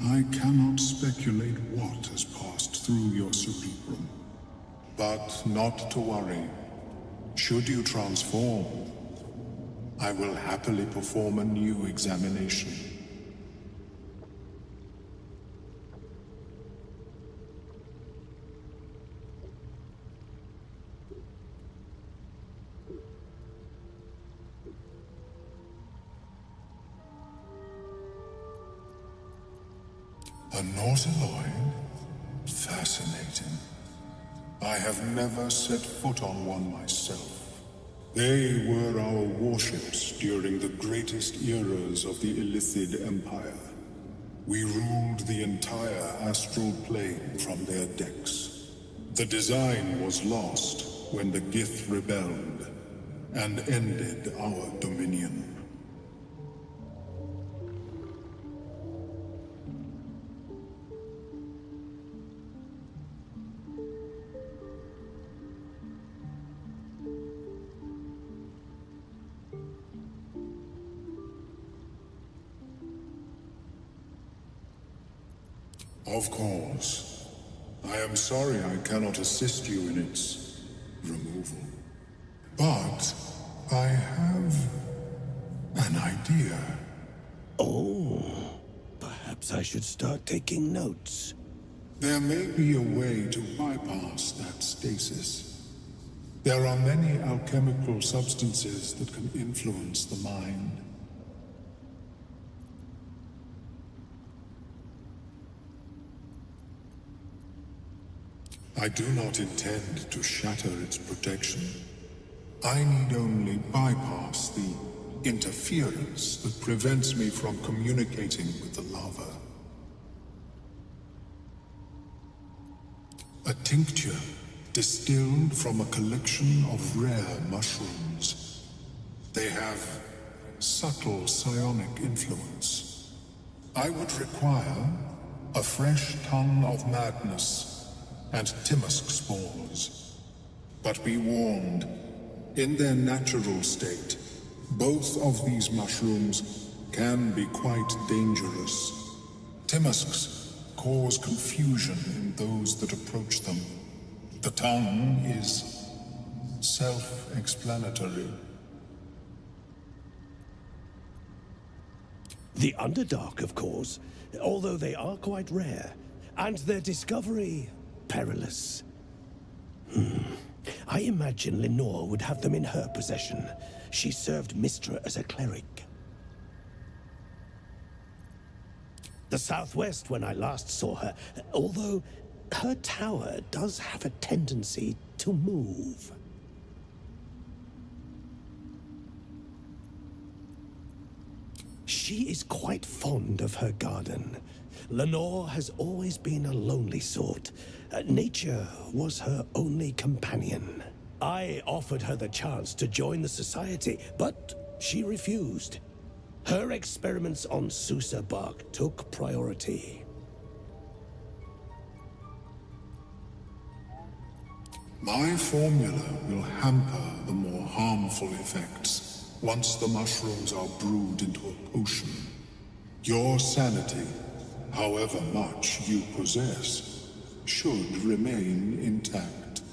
I cannot speculate what has passed through your cerebrum. But not to worry. Should you transform, I will happily perform a new examination. A Nautiloid? Fascinating. I have never set foot on one myself. They were our warships during the greatest eras of the Illithid Empire. We ruled the entire astral plane from their decks. The design was lost when the Gith rebelled and ended our dominion. Of course. I am sorry I cannot assist you in its removal. But I have an idea. Oh, perhaps I should start taking notes. There may be a way to bypass that stasis. There are many alchemical substances that can influence the mind. I do not intend to shatter its protection. I need only bypass the interference that prevents me from communicating with the lava. A tincture distilled from a collection of rare mushrooms. They have subtle psionic influence. I would require a fresh tongue of madness and Timusk spores. But be warned, in their natural state, both of these mushrooms can be quite dangerous. Timusks cause confusion in those that approach them. The tongue is self-explanatory. The Underdark, of course, although they are quite rare, and their discovery perilous. I imagine Lenore would have them in her possession. She served Mystra as a cleric. The Southwest when I last saw her, although her tower does have a tendency to move. She is quite fond of her garden. Lenore has always been a lonely sort. Nature was her only companion. I offered her the chance to join the society, but she refused. Her experiments on Susa bark took priority. My formula will hamper the more harmful effects once the mushrooms are brewed into a potion. Your sanity, however much you possess, should remain intact.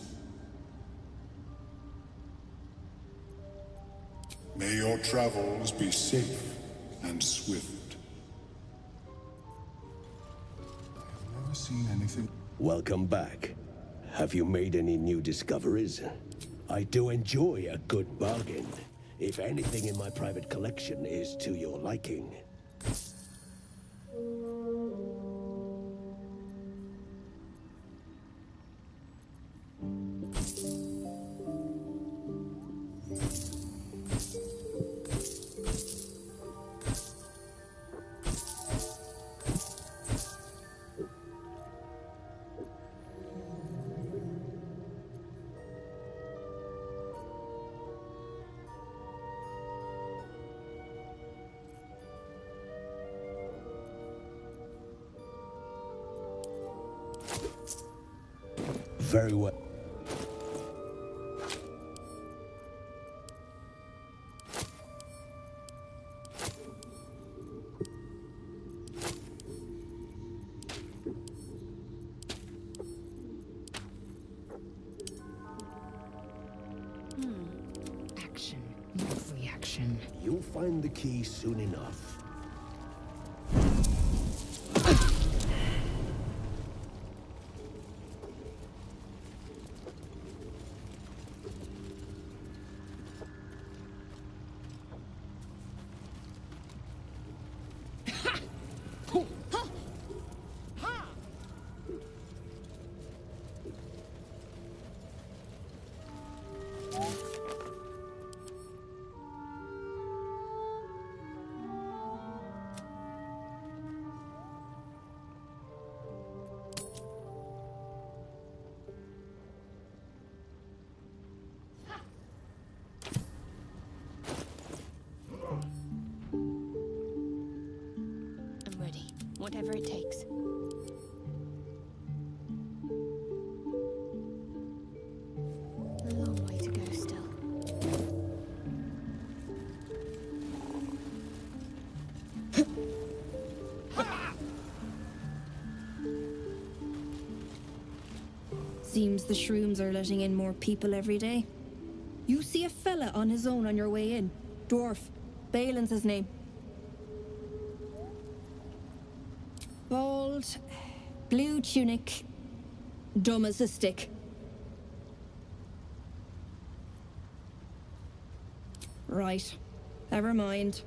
May your travels be safe and swift. I've never seen anything. Welcome back. Have you made any new discoveries? I do enjoy a good bargain, if anything in my private collection is to your liking. Very well. Action, not reaction. You'll find the key soon enough. whatever it takes. A long way to go still. Seems the shrooms are letting in more people every day. You see a fella on his own on your way in. Dwarf. Balin's his name. Bald, blue tunic, dumb as a stick. Right. Never mind.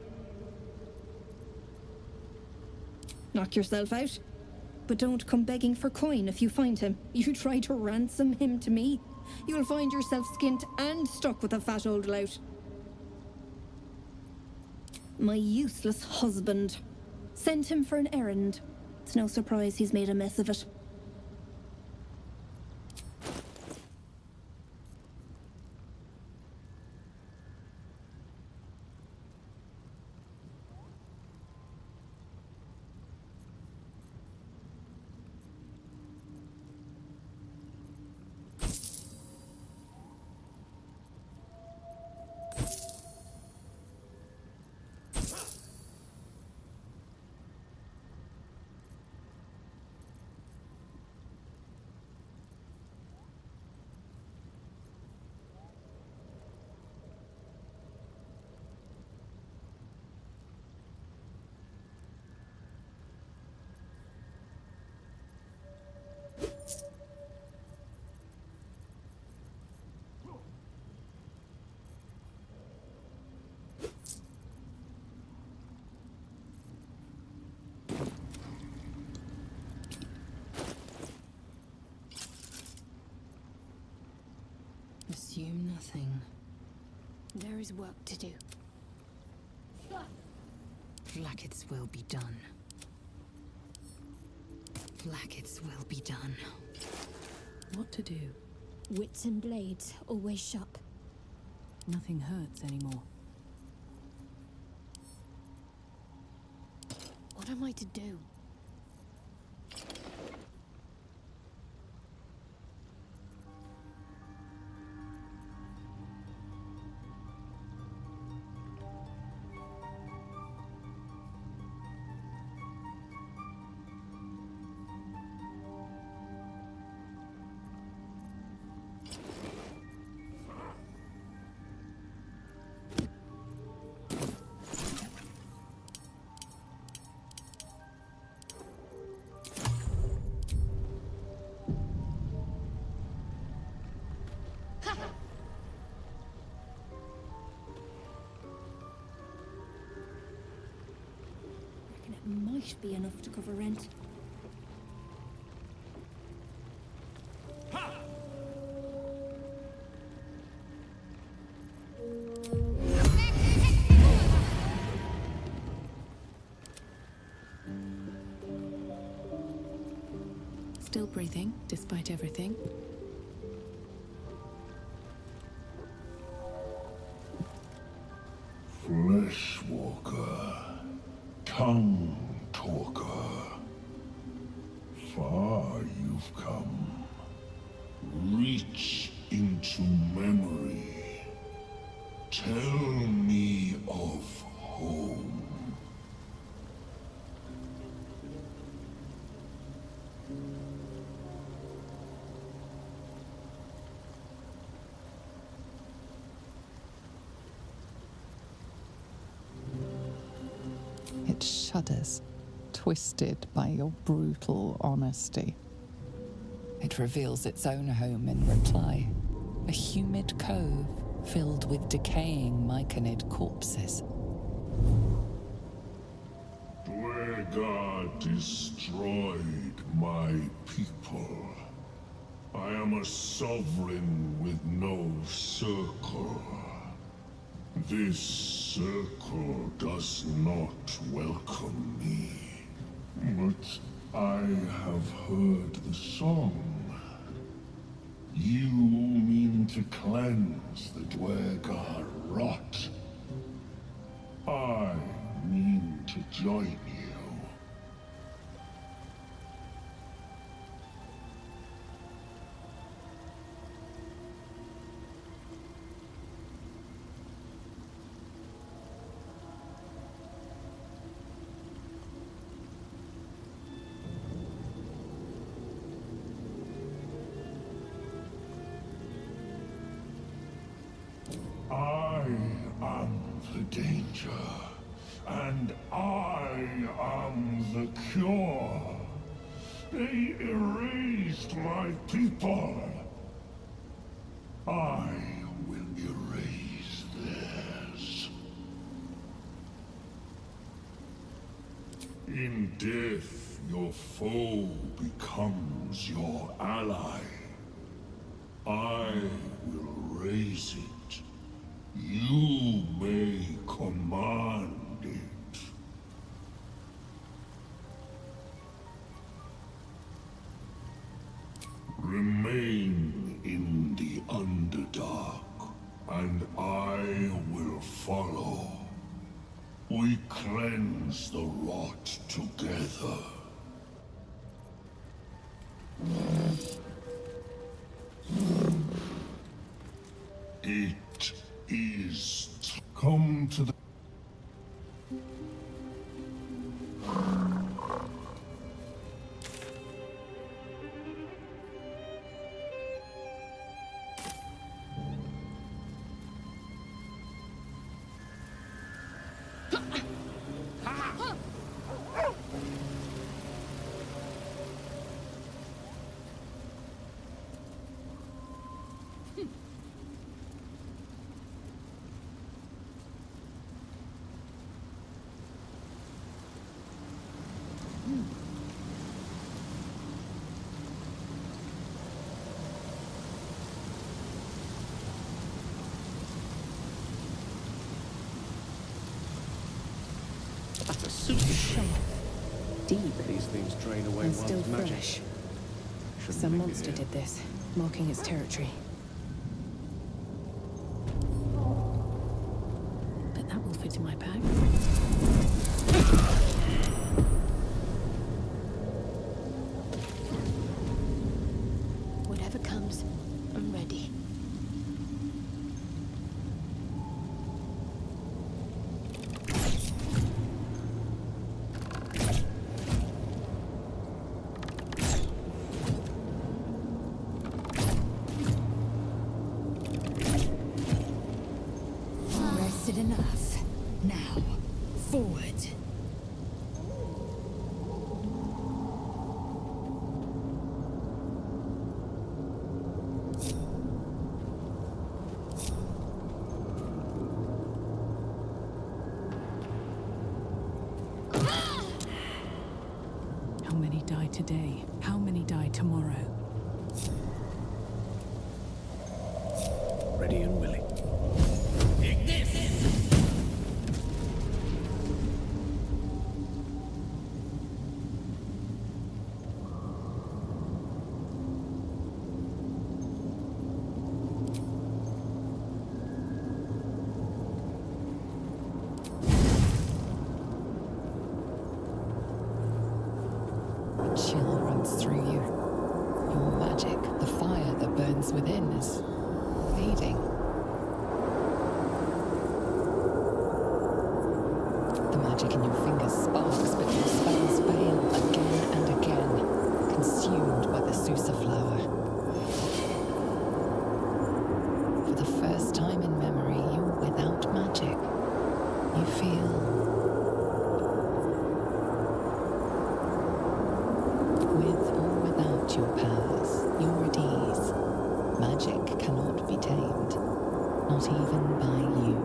Knock yourself out. But don't come begging for coin if you find him. You try to ransom him to me, you'll find yourself skint and stuck with a fat old lout. My useless husband. Sent him for an errand. It's no surprise he's made a mess of it. Assume nothing. There is work to do. Blackets will be done. Blackets will be done. What to do? Wits and blades, always sharp. Nothing hurts anymore. What am I to do? Might be enough to cover rent. Still breathing, despite everything. Fleshwalker, tongue talker. Far you've come. Reach into memory. Tell me of home. It shudders, twisted by your brutal honesty. It reveals its own home in reply, a humid cove filled with decaying myconid corpses. Dwegar destroyed my people. I am a sovereign with no circle. This circle does not welcome me. But I have heard the song. You mean to cleanse the Dwegar rot. I mean to join you. am the danger, and I am the cure. They erased my people. I will erase theirs. In death, your foe becomes your ally. I will raise it. You may command it. Remain in the Underdark, and I will follow. We cleanse the rot together. It is come to the That's a super Sharp, deep, These things drain away and still one's magic. fresh. Shouldn't Some leave it monster here. did this, marking its territory. But that will fit in my pack. Whatever comes, I'm ready. Rested enough. Now, forward. How many die today? How many die tomorrow? Ready and willing. A chill runs through you. Your magic, the fire that burns within, is fading. The magic in your fingers sparks, but your spells fail again and again, consumed by the Susa flower. For the first time in memory, you're without magic. You feel with or without your powers, you're at ease. Magic cannot be tamed, not even by you.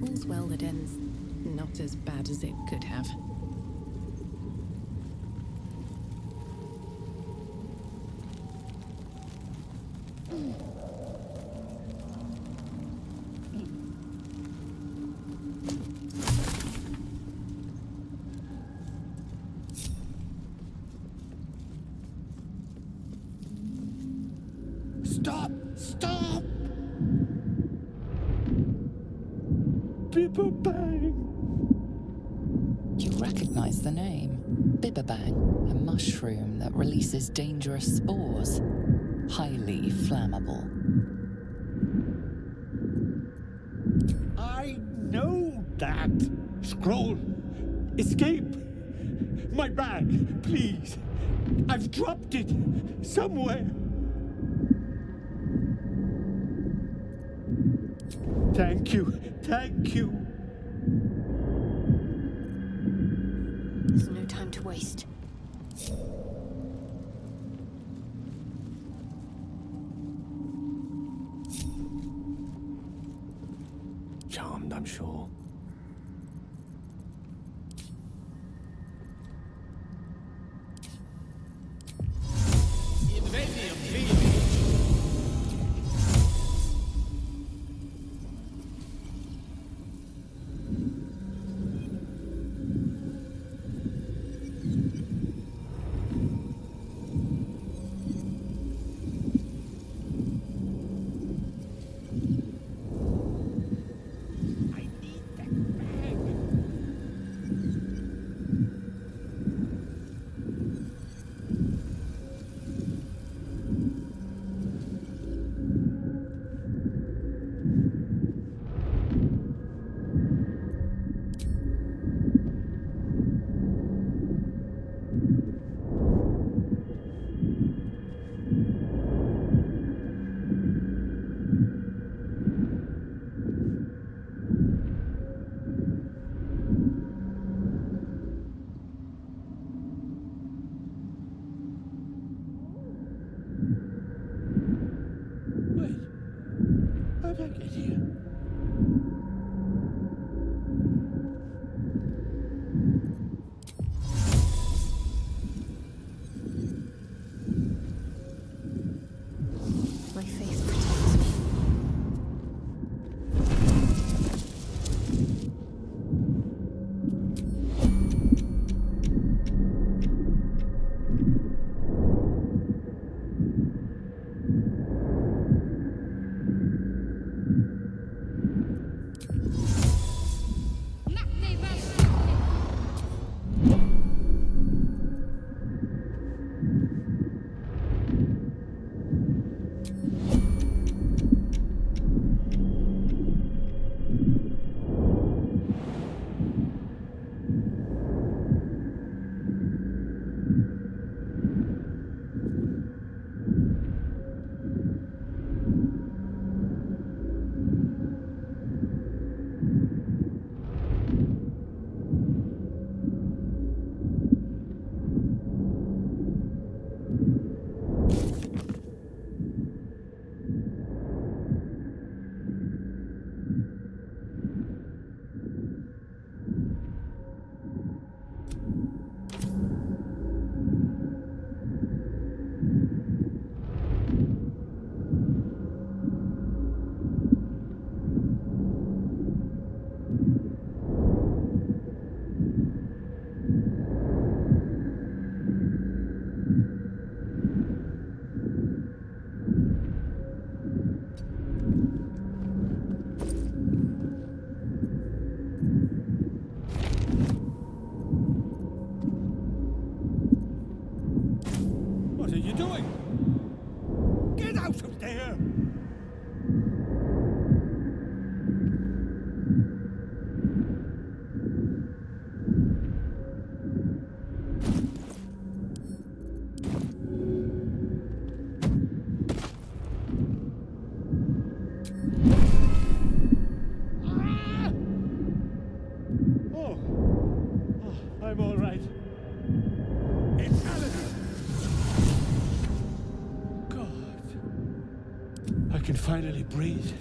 All's well that ends not as bad as it could have. Stop! Stop! You recognize the name. Bibberbang, a mushroom that releases dangerous spores. Highly flammable. know that. Scroll. Escape. My bag, please. I've dropped it somewhere. Thank you. Thank you. There's no time to waste. Charmed, I'm sure. How did I get here? My faith protects me. What are you doing? Get out of there! Ah! Oh. Oh, I'm all right. It's Alan! God. I can finally breathe.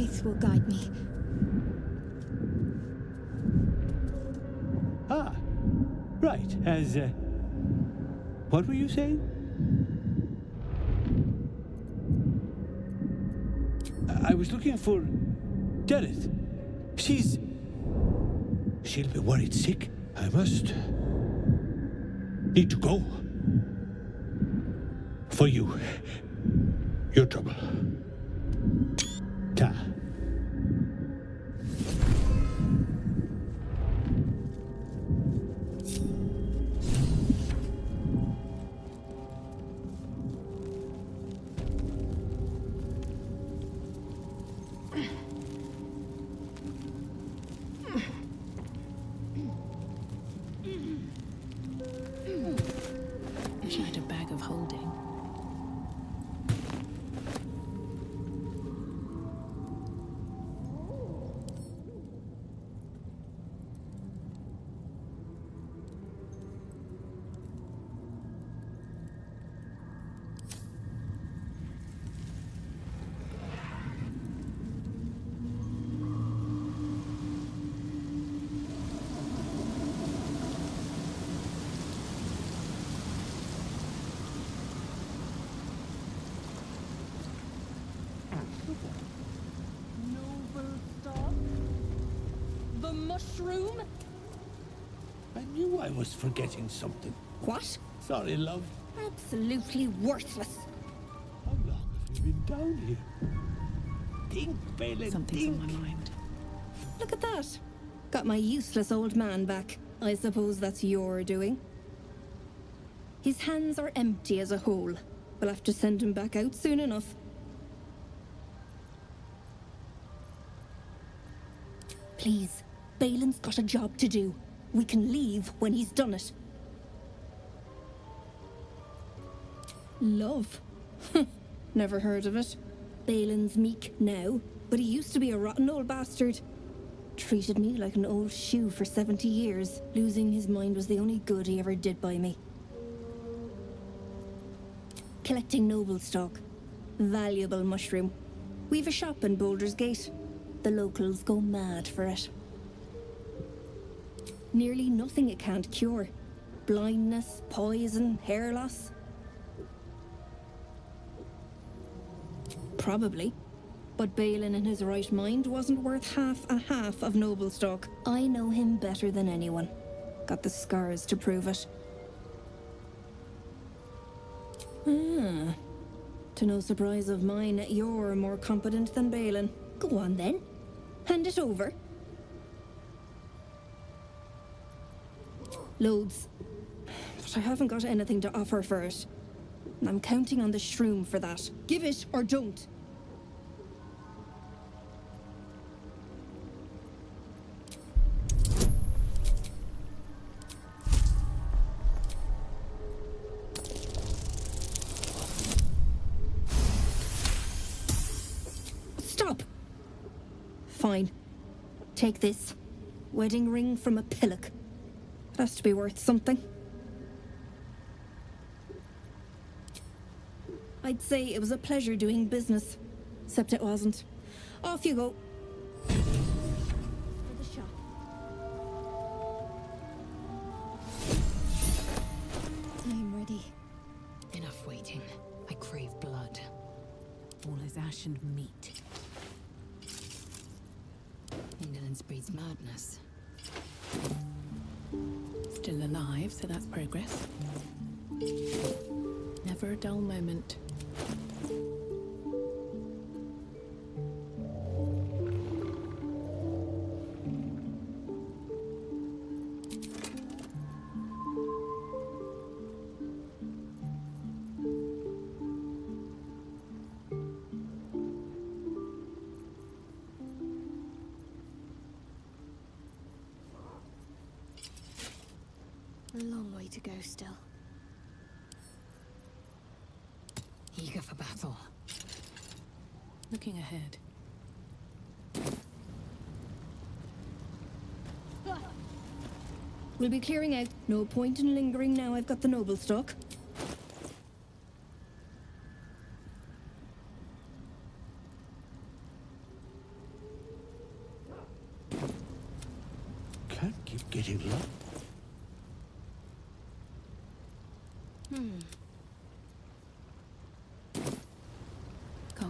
faith will guide me. Ah, right. As, what were you saying? I was looking for Dereth. She'll be worried sick. I must need to go. For you. Your trouble. Ta. Wish I had a bag of holding. The mushroom? I knew I was forgetting something. What? Sorry, love. Absolutely worthless. How long have you been down here? Think, Balin, Something's think. on my mind. Look at that. Got my useless old man back. I suppose that's your doing. His hands are empty as a whole. We'll have to send him back out soon enough. Please, Balin's got a job to do. We can leave when he's done it. Love? Never heard of it. Balin's meek now, but he used to be a rotten old bastard. Treated me like an old shoe for 70 years. Losing his mind was the only good he ever did by me. Collecting noble stock. Valuable mushroom. We've a shop in Boulder's Gate. The locals go mad for it. Nearly nothing it can't cure. Blindness, poison, hair loss. Probably. But Balin in his right mind wasn't worth half of noble stock. I know him better than anyone. Got the scars to prove it. Ah. To no surprise of mine, you're more competent than Balin. Go on then. Hand it over. Loads. But I haven't got anything to offer for it. And I'm counting on the shroom for that. Give it or don't. Stop! Fine. Take this. Wedding ring from a pillock. It has to be worth something. I'd say it was a pleasure doing business. Except it wasn't. Off you go. For the shop. I'm ready. Enough waiting. I crave blood. All is ash and meat. Indolence breeds madness. Still alive, so that's progress. Never a dull moment. A long way to go still. Eager for battle. Looking ahead. We'll be clearing out. No point in lingering now I've got the noble stock. Can't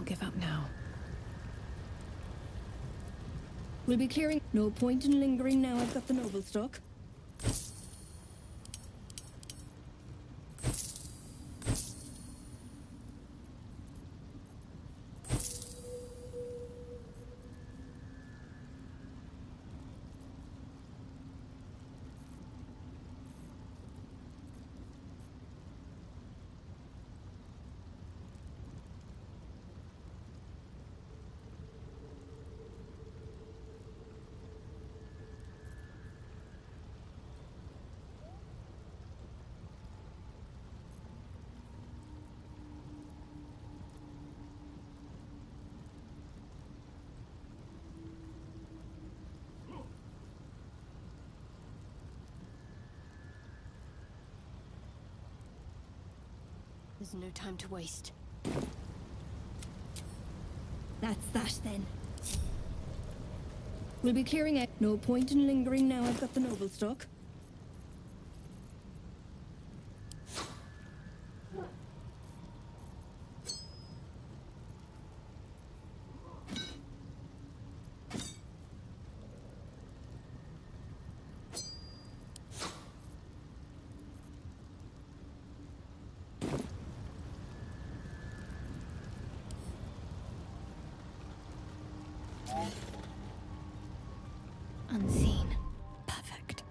give up now. We'll be clearing. No point in lingering now. I've got the noble stock. There's no time to waste. That's that then. We'll be clearing out. No point in lingering now. I've got the noble stock. Unseen. Perfect.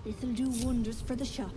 This'll do wonders for the shop.